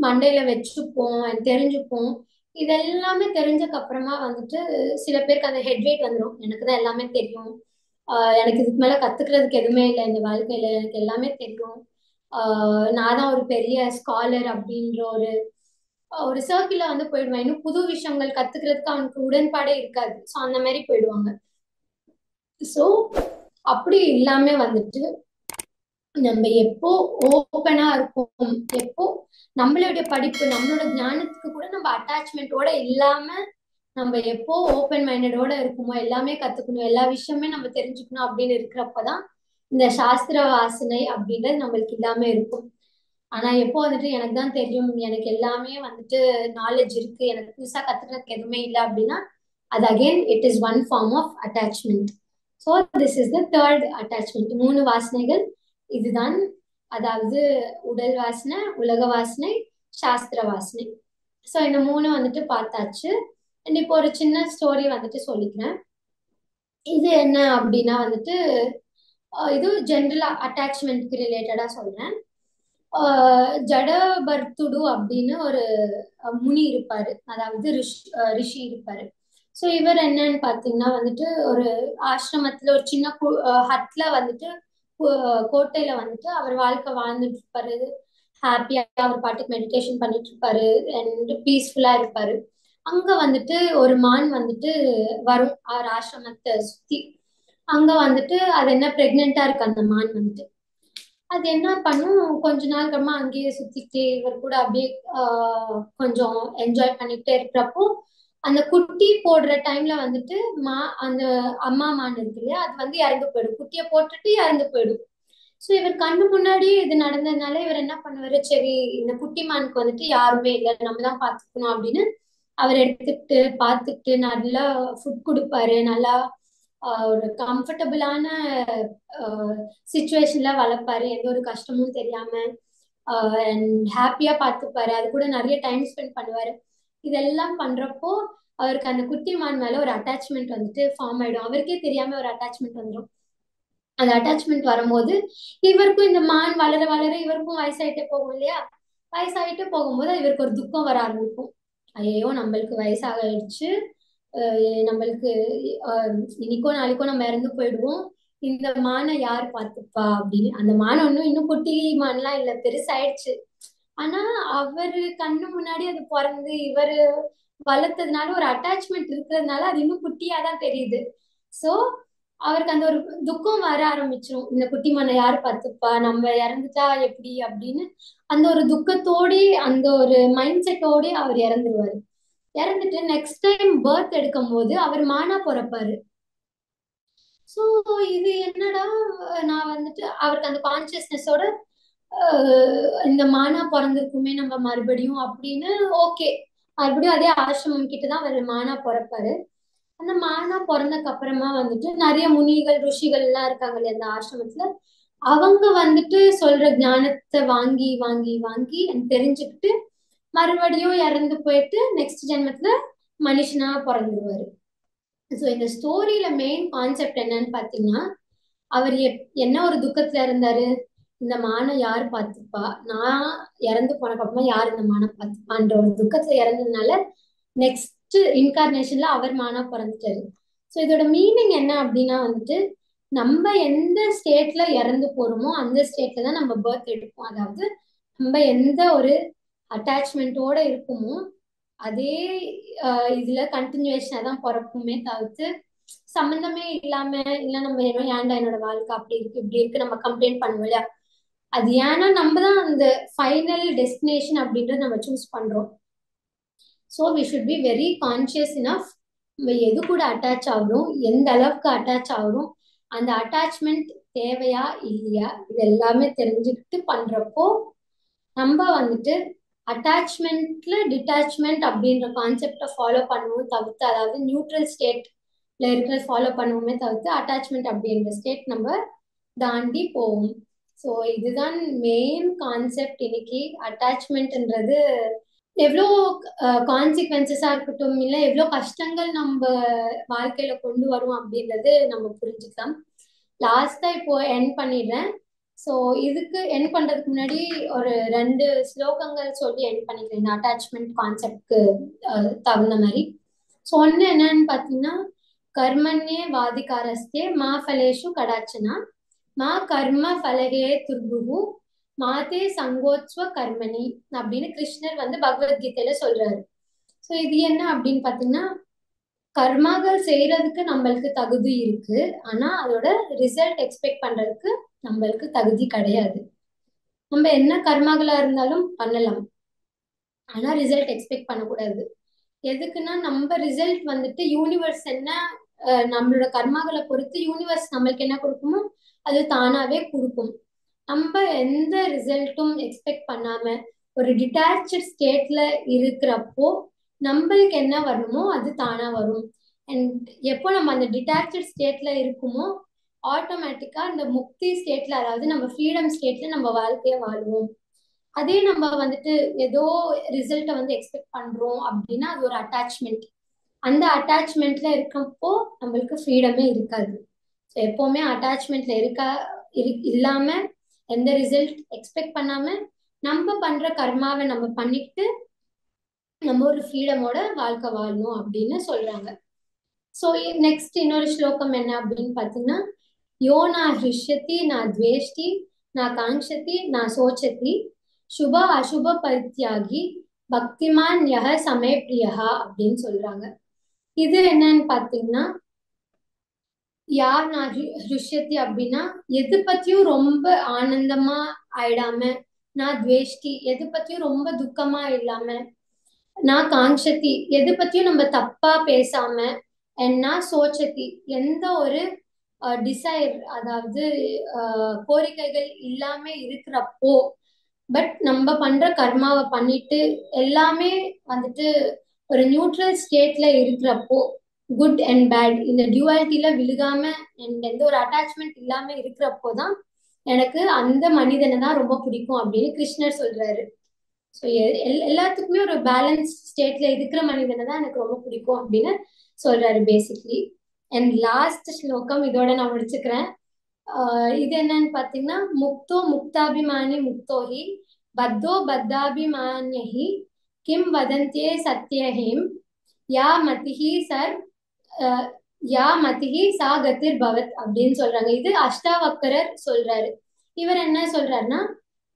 மண்டையில வச்சுப்போம், தெரிஞ்சுப்போம். இதெல்லாமே தெரிஞ்சதுக்கு அப்புறமா வந்துட்டு சில பேருக்கு அந்த ஹெட் வெயிட் வந்துடும், எனக்கு தான் எல்லாமே தெரியும், எனக்கு இதுக்கு மேல கத்துக்கிறதுக்கு எதுவுமே இல்லை இந்த வாழ்க்கையில, எனக்கு எல்லாமே தெரியும், நான் தான் ஒரு பெரிய ஸ்காலர் அப்படின்ற ஒரு ஒரு சர்க்கிள்ல வந்து போயிடுவான். இன்னும் புது விஷயங்கள் கத்துக்கிறதுக்கு அவனுக்கு உடன்பாடே இருக்காது. ஸோ அந்த மாதிரி போயிடுவாங்க. ஸோ அப்படி இல்லாம வந்துட்டு நம்ம எப்போ ஓப்பனா இருக்கும், எப்போ நம்மளுடைய படிப்பு நம்மளோட ஞானத்துக்கு கூட நம்ம அட்டாச்மெண்டோட இல்லாம நம்ம எப்போ ஓப்பன் மைண்டடோட இருக்குமோ, எல்லாமே கத்துக்கணும், எல்லா விஷயமே நம்ம தெரிஞ்சுக்கணும் அப்படின்னு இருக்கிறப்பதான் இந்த சாஸ்திர வாசனை அப்படின்றது நம்மளுக்கு இல்லாம இருக்கும். ஆனா எப்போ வந்துட்டு எனக்கு தான் தெரியும், எனக்கு எல்லாமே வந்துட்டு நாலேஜ் இருக்கு, எனக்கு புதுசா கத்துக்கிறதுக்கு எதுவுமே இல்லை அப்படின்னா அது again it is one form of attachment. So this is the third attachment. மூணு வாசனைகள் இதுதான், அதாவது உடல் வாசனை, உலக வாசனை, சாஸ்திர வாசனை. ஸோ இந்த மூணு வந்துட்டு பார்த்தாச்சு. அண்ட் இப்போ ஒரு சின்ன ஸ்டோரி வந்துட்டு சொல்லிக்கிறேன். இது என்ன அப்படின்னா வந்துட்டு இது ஜென்ரலா அட்டாச்மெண்ட்க்கு ரிலேட்டடா சொல்றேன். ஜடபர்த்துடு அப்படின்னு ஒரு முனி இருப்பாரு, அதாவது ரிஷி இருப்பாரு. ஸோ இவர் என்னன்னு பாத்தீங்கன்னா வந்துட்டு ஒரு ஆசிரமத்துல ஒரு சின்ன ஹட்ல வந்துட்டு கோட்டையில வந்துட்டு அவர் வாழ்க்கை வாழ்ந்துட்டு இருப்பாரு. ஹாப்பியா அவர் பாட்டுக்கு மெடிடேஷன் பண்ணிட்டு இருப்பாரு அண்ட் பீஸ்ஃபுல்லா இருப்பாரு. அங்க வந்துட்டு ஒரு மான் வந்துட்டு வரும் அவர் ஆசிரமத்தை சுத்தி. அங்க வந்துட்டு அது என்ன பிரெக்னெண்டா இருக்கு அந்த மான் வந்துட்டு. அது என்ன பண்ணும், கொஞ்ச நாள் அப்புறமா அங்கேயே சுத்திட்டு இவர் கூட அப்படியே கொஞ்சம் என்ஜாய் பண்ணிட்டே இருக்கிறப்போ அந்த குட்டி போடுற டைம்ல வந்துட்டு அந்த அம்மா மான் இருக்கு இல்லையா, அது வந்து இறந்து போயிடும், குட்டியை போட்டுட்டு இறந்து போயிடும். ஸோ இவர் கண்ணு முன்னாடியே இது நடந்ததுனால இவர் என்ன பண்ணுவாரு, சரி இந்த குட்டி மானுக்கு வந்துட்டு யாருமே இல்லை, நம்ம தான் பார்த்துக்கணும் அப்படின்னு அவர் எடுத்துக்கிட்டு பார்த்துக்கிட்டு நல்லா ஃபுட் கொடுப்பாரு, நல்லா ஒரு கம்ஃபர்டபுளான சுச்சுவேஷன்ல வளர்ப்பாரு, எந்த ஒரு கஷ்டமும் தெரியாம அண்ட் ஹாப்பியா பார்த்துப்பாரு, அது கூட நிறைய டைம் ஸ்பெண்ட் பண்ணுவாரு. இதெல்லாம் பண்றப்போ அவருக்கு அந்த குட்டி மான் மேல ஒரு அட்டாச்மெண்ட் வந்துட்டு ஃபார்ம் ஆயிடும், அவருக்கே தெரியாம ஒரு அட்டாச்மெண்ட் வந்துடும். அந்த அட்டாச்மெண்ட் வரும்போது இவருக்கும் இந்த மான் வளர வளர இவருக்கும் வயசாயிட்டே போகும் இல்லையா, வயசாயிட்டே போகும்போது இவருக்கு ஒரு துக்கம் வர ஆரம்பிக்கும். ஐயோ நம்மளுக்கு வயசாகிடுச்சு, நம்மளுக்கு இன்னைக்கோ நாளைக்கோ நம்ம இறந்து போயிடுவோம், இந்த மானை யார் பார்த்துப்பா அப்படின்னு. அந்த மானை இன்னும் குட்டி மான்லாம் இல்ல, பெருசாயிடுச்சு. ஆனா அவரு கண்ணு முன்னாடி அது பிறந்து இவரு வளர்த்ததுனால ஒரு அட்டாச்மெண்ட் இருக்கிறதுனால அது இன்னும் குட்டியா தான் தெரியுது. சோ அவருக்கு அந்த ஒரு துக்கம் வர ஆரம்பிச்சிடும், இந்த குட்டி மானை யாரு பார்த்துப்பா, நம்ம இறந்துட்டா எப்படி அப்படின்னு. அந்த ஒரு துக்கத்தோட அந்த ஒரு மைண்ட் செட்டோட அவர் இறந்துருவாரு. இறந்துட்டு நெக்ஸ்ட் டைம் பர்த் எடுக்கும் போது அவர் மானா பிறப்பாரு. சோ இது என்னடா, நான் வந்துட்டு அவருக்கு அந்த கான்சியஸ்னஸோட இந்த மானா பிறந்திருக்குமே நம்ம மறுபடியும் அப்படின்னு. ஓகே, மறுபடியும் அதே ஆசிரமம் கிட்டதான் அவர் மானா பிறப்பாரு. அந்த மானா பிறந்ததுக்கு அப்புறமா வந்துட்டு நிறைய முனிகள் ருஷிகள் எல்லாம் இருக்காங்க இல்லையா அந்த ஆசிரமத்துல. அவங்க வந்துட்டு சொல்ற ஞானத்தை வாங்கி வாங்கி வாங்கி தெரிஞ்சுக்கிட்டு மறுபடியும் இறந்து போயிட்டு நெக்ஸ்ட் ஜென்மத்துல மனுஷனா பிறந்துருவாரு. ஸோ இந்த ஸ்டோரியில மெயின் கான்செப்ட் என்னன்னு பாத்தீங்கன்னா, அவர் என்ன ஒரு துக்கத்துல இருந்தாரு. இந்த மானை யார் பார்த்துப்பா, நான் இறந்து போனக்கு அப்புறமா யார் இந்த மானை பார்த்துப்பான்ற ஒரு துக்கத்துல இறந்ததுனால நெக்ஸ்ட் இன்கார்னேஷன்ல அவர் மானா பிறந்துட்டாரு. ஸோ இதோட மீனிங் என்ன அப்படின்னா வந்துட்டு, நம்ம எந்த ஸ்டேட்ல இறந்து போறோமோ அந்த ஸ்டேட்ல தான் நம்ம பர்த் எடுப்போம். அதாவது நம்ம எந்த ஒரு அட்டாச்மெண்ட்டோட இருக்குமோ அதே இதுல கண்டினியூஷனா தான் பிறப்புமே தவிர்த்து சம்மந்தமே இல்லாம இல்ல நம்ம ஏன்டா என்னோட வாழ்க்கை அப்படி இருக்கு இப்படி இருக்கு நம்ம கம்ப்ளைண்ட் பண்ணுவோம் இல்லையா. அது ஏன்னா நம்ம தான் அந்த ஃபைனல் டெஸ்டினேஷன் அப்படின்றத நம்ம சூஸ் பண்றோம். So we should be very conscious enough நம்ம எது கூட அட்டாச் ஆகுறோம், எந்த அளவுக்கு அட்டாச் ஆகுறோம், அந்த அட்டாச்மெண்ட் தேவையா இல்லையா, இது எல்லாமே தெரிஞ்சுக்கிட்டு பண்றப்போ நம்ம வந்துட்டு அட்டாச்மெண்ட்ல டிட்டாச்மெண்ட் அப்படின்ற கான்செப்டை ஃபாலோ பண்ணுவோம் தவிர்த்து, அதாவது நியூட்ரல் ஸ்டேட்ல இருக்கிற ஃபாலோ பண்ணுவோமே தவிர்த்து அட்டாச்மெண்ட் அப்படின்ற ஸ்டேட் நம்ம தாண்டி போவோம். ஸோ இதுதான் மெயின் கான்செப்ட் இன்னைக்கு. அட்டாச்மெண்ட்ன்றது எவ்வளோ கான்சிக்வன்சஸா இருக்கட்டும், இல்லை எவ்வளோ கஷ்டங்கள் நம்ம வாழ்க்கையில கொண்டு வரும் அப்படின்றது நம்ம புரிஞ்சுக்கலாம். லாஸ்டா இப்போ என் பண்ணிடுறேன். ஸோ இதுக்கு என் பண்றதுக்கு முன்னாடி ஒரு 2 ஸ்லோகங்கள் சொல்லி என் பண்ணிக்கிறேன் இந்த அட்டாச்மெண்ட் கான்செப்ட்க்கு தகுந்த மாதிரி. ஸோ ஒன்று என்னன்னு பார்த்தீங்கன்னா, கர்மண்யே வாதிகாரஸ்தே மா ஃபலேஷு கடாச்சனா மா கர்ம ஃபலகே துர்புகு மாதே சங்கோத்ஸ்வ கர்மணி அப்படின்னு கிருஷ்ணர் வந்து பகவத்கீதையில சொல்றாரு. ஸோ இது என்ன அப்படின்னு பார்த்தீங்கன்னா, கர்மாக்கள் செய்யறதுக்கு நம்மளுக்கு தகுதி இருக்கு, ஆனா அதோட ரிசல்ட் எக்ஸ்பெக்ட் பண்றதுக்கு நம்மளுக்கு தகுதி கிடையாது. நம்ம என்ன கர்மாக்களா இருந்தாலும் பண்ணலாம், ஆனா ரிசல்ட் எக்ஸ்பெக்ட் பண்ணக்கூடாது. எதுக்குன்னா நம்ம ரிசல்ட் வந்துட்டு யூனிவர்ஸ் என்ன நம்மளோட கர்மாக்களை பொறுத்து யூனிவர்ஸ் நம்மளுக்கு என்ன கொடுக்குமோ அது தானாவே கொடுக்கும். நம்ம எந்த ரிசல்ட்டும் எக்ஸ்பெக்ட் பண்ணாம ஒரு டிட்டாச்சு ஸ்டேட்ல இருக்கிறப்போ நம்மளுக்கு என்ன வரணுமோ அது தானா வரும். அண்ட் எப்போ நம்ம அந்த டிட்டாச்சு ஸ்டேட்ல இருக்குமோ ஆட்டோமேட்டிக்கா இந்த முக்தி ஸ்டேட்ல, அதாவது நம்ம ஃப்ரீடம் ஸ்டேட்ல நம்ம வாழ்க்கைய வாழ்வோம். அதே நம்ம வந்துட்டு ஏதோ ரிசல்ட்டை வந்து எக்ஸ்பெக்ட் பண்றோம் அப்படின்னா அது ஒரு அட்டாச்மெண்ட். அந்த அட்டாச்மெண்ட்ல இருக்கப்போ நம்மளுக்கு ஃப்ரீடமே இருக்காது. ஸோ எப்பவுமே அட்டாச்மெண்ட்ல இல்லாம எந்த ரிசல்ட் எக்ஸ்பெக்ட் பண்ணாம நம்ம பண்ற கர்மாவை நம்ம பண்ணிட்டு நம்ம ஒரு ஃப்ரீடமோட வாழ்க்கை வாழணும் அப்படின்னு சொல்றாங்க. ஸோ நெக்ஸ்ட் இன்னொரு ஸ்லோகம் என்ன அப்படின்னு பார்த்தீங்கன்னா, யோ நா ஹிருஷ்யதி நா துவேஷ்டி நா காங்ஷதி நா சோச்சதி சுப அசுப பரித்யாகி பக்திமான் யஹ சமே பிரியா அப்படின்னு சொல்றாங்க. இது என்னன்னு பார்த்தீங்கன்னா, யார் நான் ஹிருஷ்யத்தி அப்படின்னா எது பத்தியும் ரொம்ப ஆனந்தமா ஆயிடாம, நான் துவேஷ்டி எது பத்தியும் ரொம்ப துக்கமா இல்லாம, நான் காங்ஷதி எது பத்தியும் நம்ம தப்பா பேசாம, நான் சோச்சதி எந்த ஒரு டிசைர் அதாவது கோரிக்கைகள் இல்லாம இருக்கிறப்போ, பட் நம்ம பண்ற கர்மாவை பண்ணிட்டு எல்லாமே வந்துட்டு ஒரு நியூட்ரல் ஸ்டேட்ல இருக்கிறப்போ, குட் அண்ட் பேட் இந்த டியூவாலிட்டியில விழுகாம அண்ட் எந்த ஒரு அட்டாச்மெண்ட் இல்லாம இருக்கிறப்போ தான் எனக்கு அந்த மனிதனை தான் ரொம்ப பிடிக்கும் அப்படின்னு கிருஷ்ணர் சொல்றாரு. ஸோ எல்லாத்துக்குமே ஒரு பேலன்ஸ் ஸ்டேட்ல இருக்கிற மனிதனை தான் எனக்கு ரொம்ப பிடிக்கும் அப்படின்னு சொல்றாரு பேசிக்லி. அண்ட் லாஸ்ட் ஸ்லோகம் இதோட நான் முடிச்சுக்கிறேன். இது என்னன்னு பாத்தீங்கன்னா, முக்தோ முக்தாபிமானி முக்தோஹி பத்தோ பத்தாபிமான்யஹி கிம் வதந்தியே சத்யஹேம் யா மதிஹி சர் யா மதிஹி சா கதிர் பவத் அப்படின்னு சொல்றாங்க. இது அஷ்டாவக்கரர் சொல்றாரு. இவர் என்ன சொல்றாருன்னா,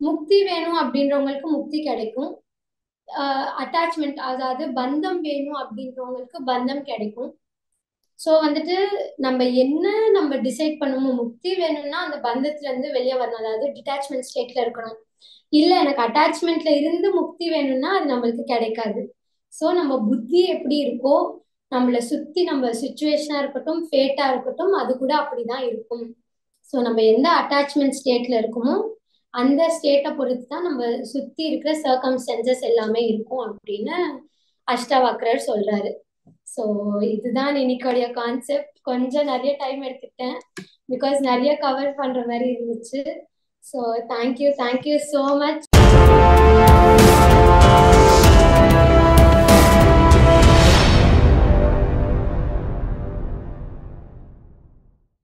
முக்தி வேணும் அப்படின்றவங்களுக்கு முக்தி கிடைக்கும், அட்டாச்மெண்ட் அதாவது பந்தம் வேணும் அப்படின்றவங்களுக்கு பந்தம் கிடைக்கும். ஸோ வந்துட்டு நம்ம டிசைட் பண்ணுமோ, முக்தி வேணும்னா அந்த பந்தத்துல இருந்து வெளியே வரணும், அதாவது டிட்டாச்மெண்ட் ஸ்டேட்ல இருக்கணும். இல்ல எனக்கு அட்டாச்மெண்ட்ல இருந்து முக்தி வேணும்னா அது நம்மளுக்கு கிடைக்காது. ஸோ நம்ம புத்தி எப்படி இருக்கோ, நம்மளை சுத்தி நம்ம சுச்சுவேஷனா இருக்கட்டும் ஃபேட்டா இருக்கட்டும் அது கூட அப்படிதான் இருக்கும். ஸோ நம்ம எந்த அட்டாச்மெண்ட் ஸ்டேட்ல இருக்குமோ அந்த ஸ்டேட்டை பொறுத்து தான் நம்ம சுத்தி இருக்கிற சர்க்கம்ஸ்டன்சஸ் எல்லாமே இருக்கும் அப்படின்னு அஷ்டவக்ரர் சொல்றாரு. ஸோ இதுதான் இன்னைக்குடைய கான்செப்ட். கொஞ்சம் நிறைய டைம் எடுத்துக்கிட்டேன் பிகாஸ் நிறைய கவர் பண்ற மாதிரி இருந்துச்சு. So thank you so much.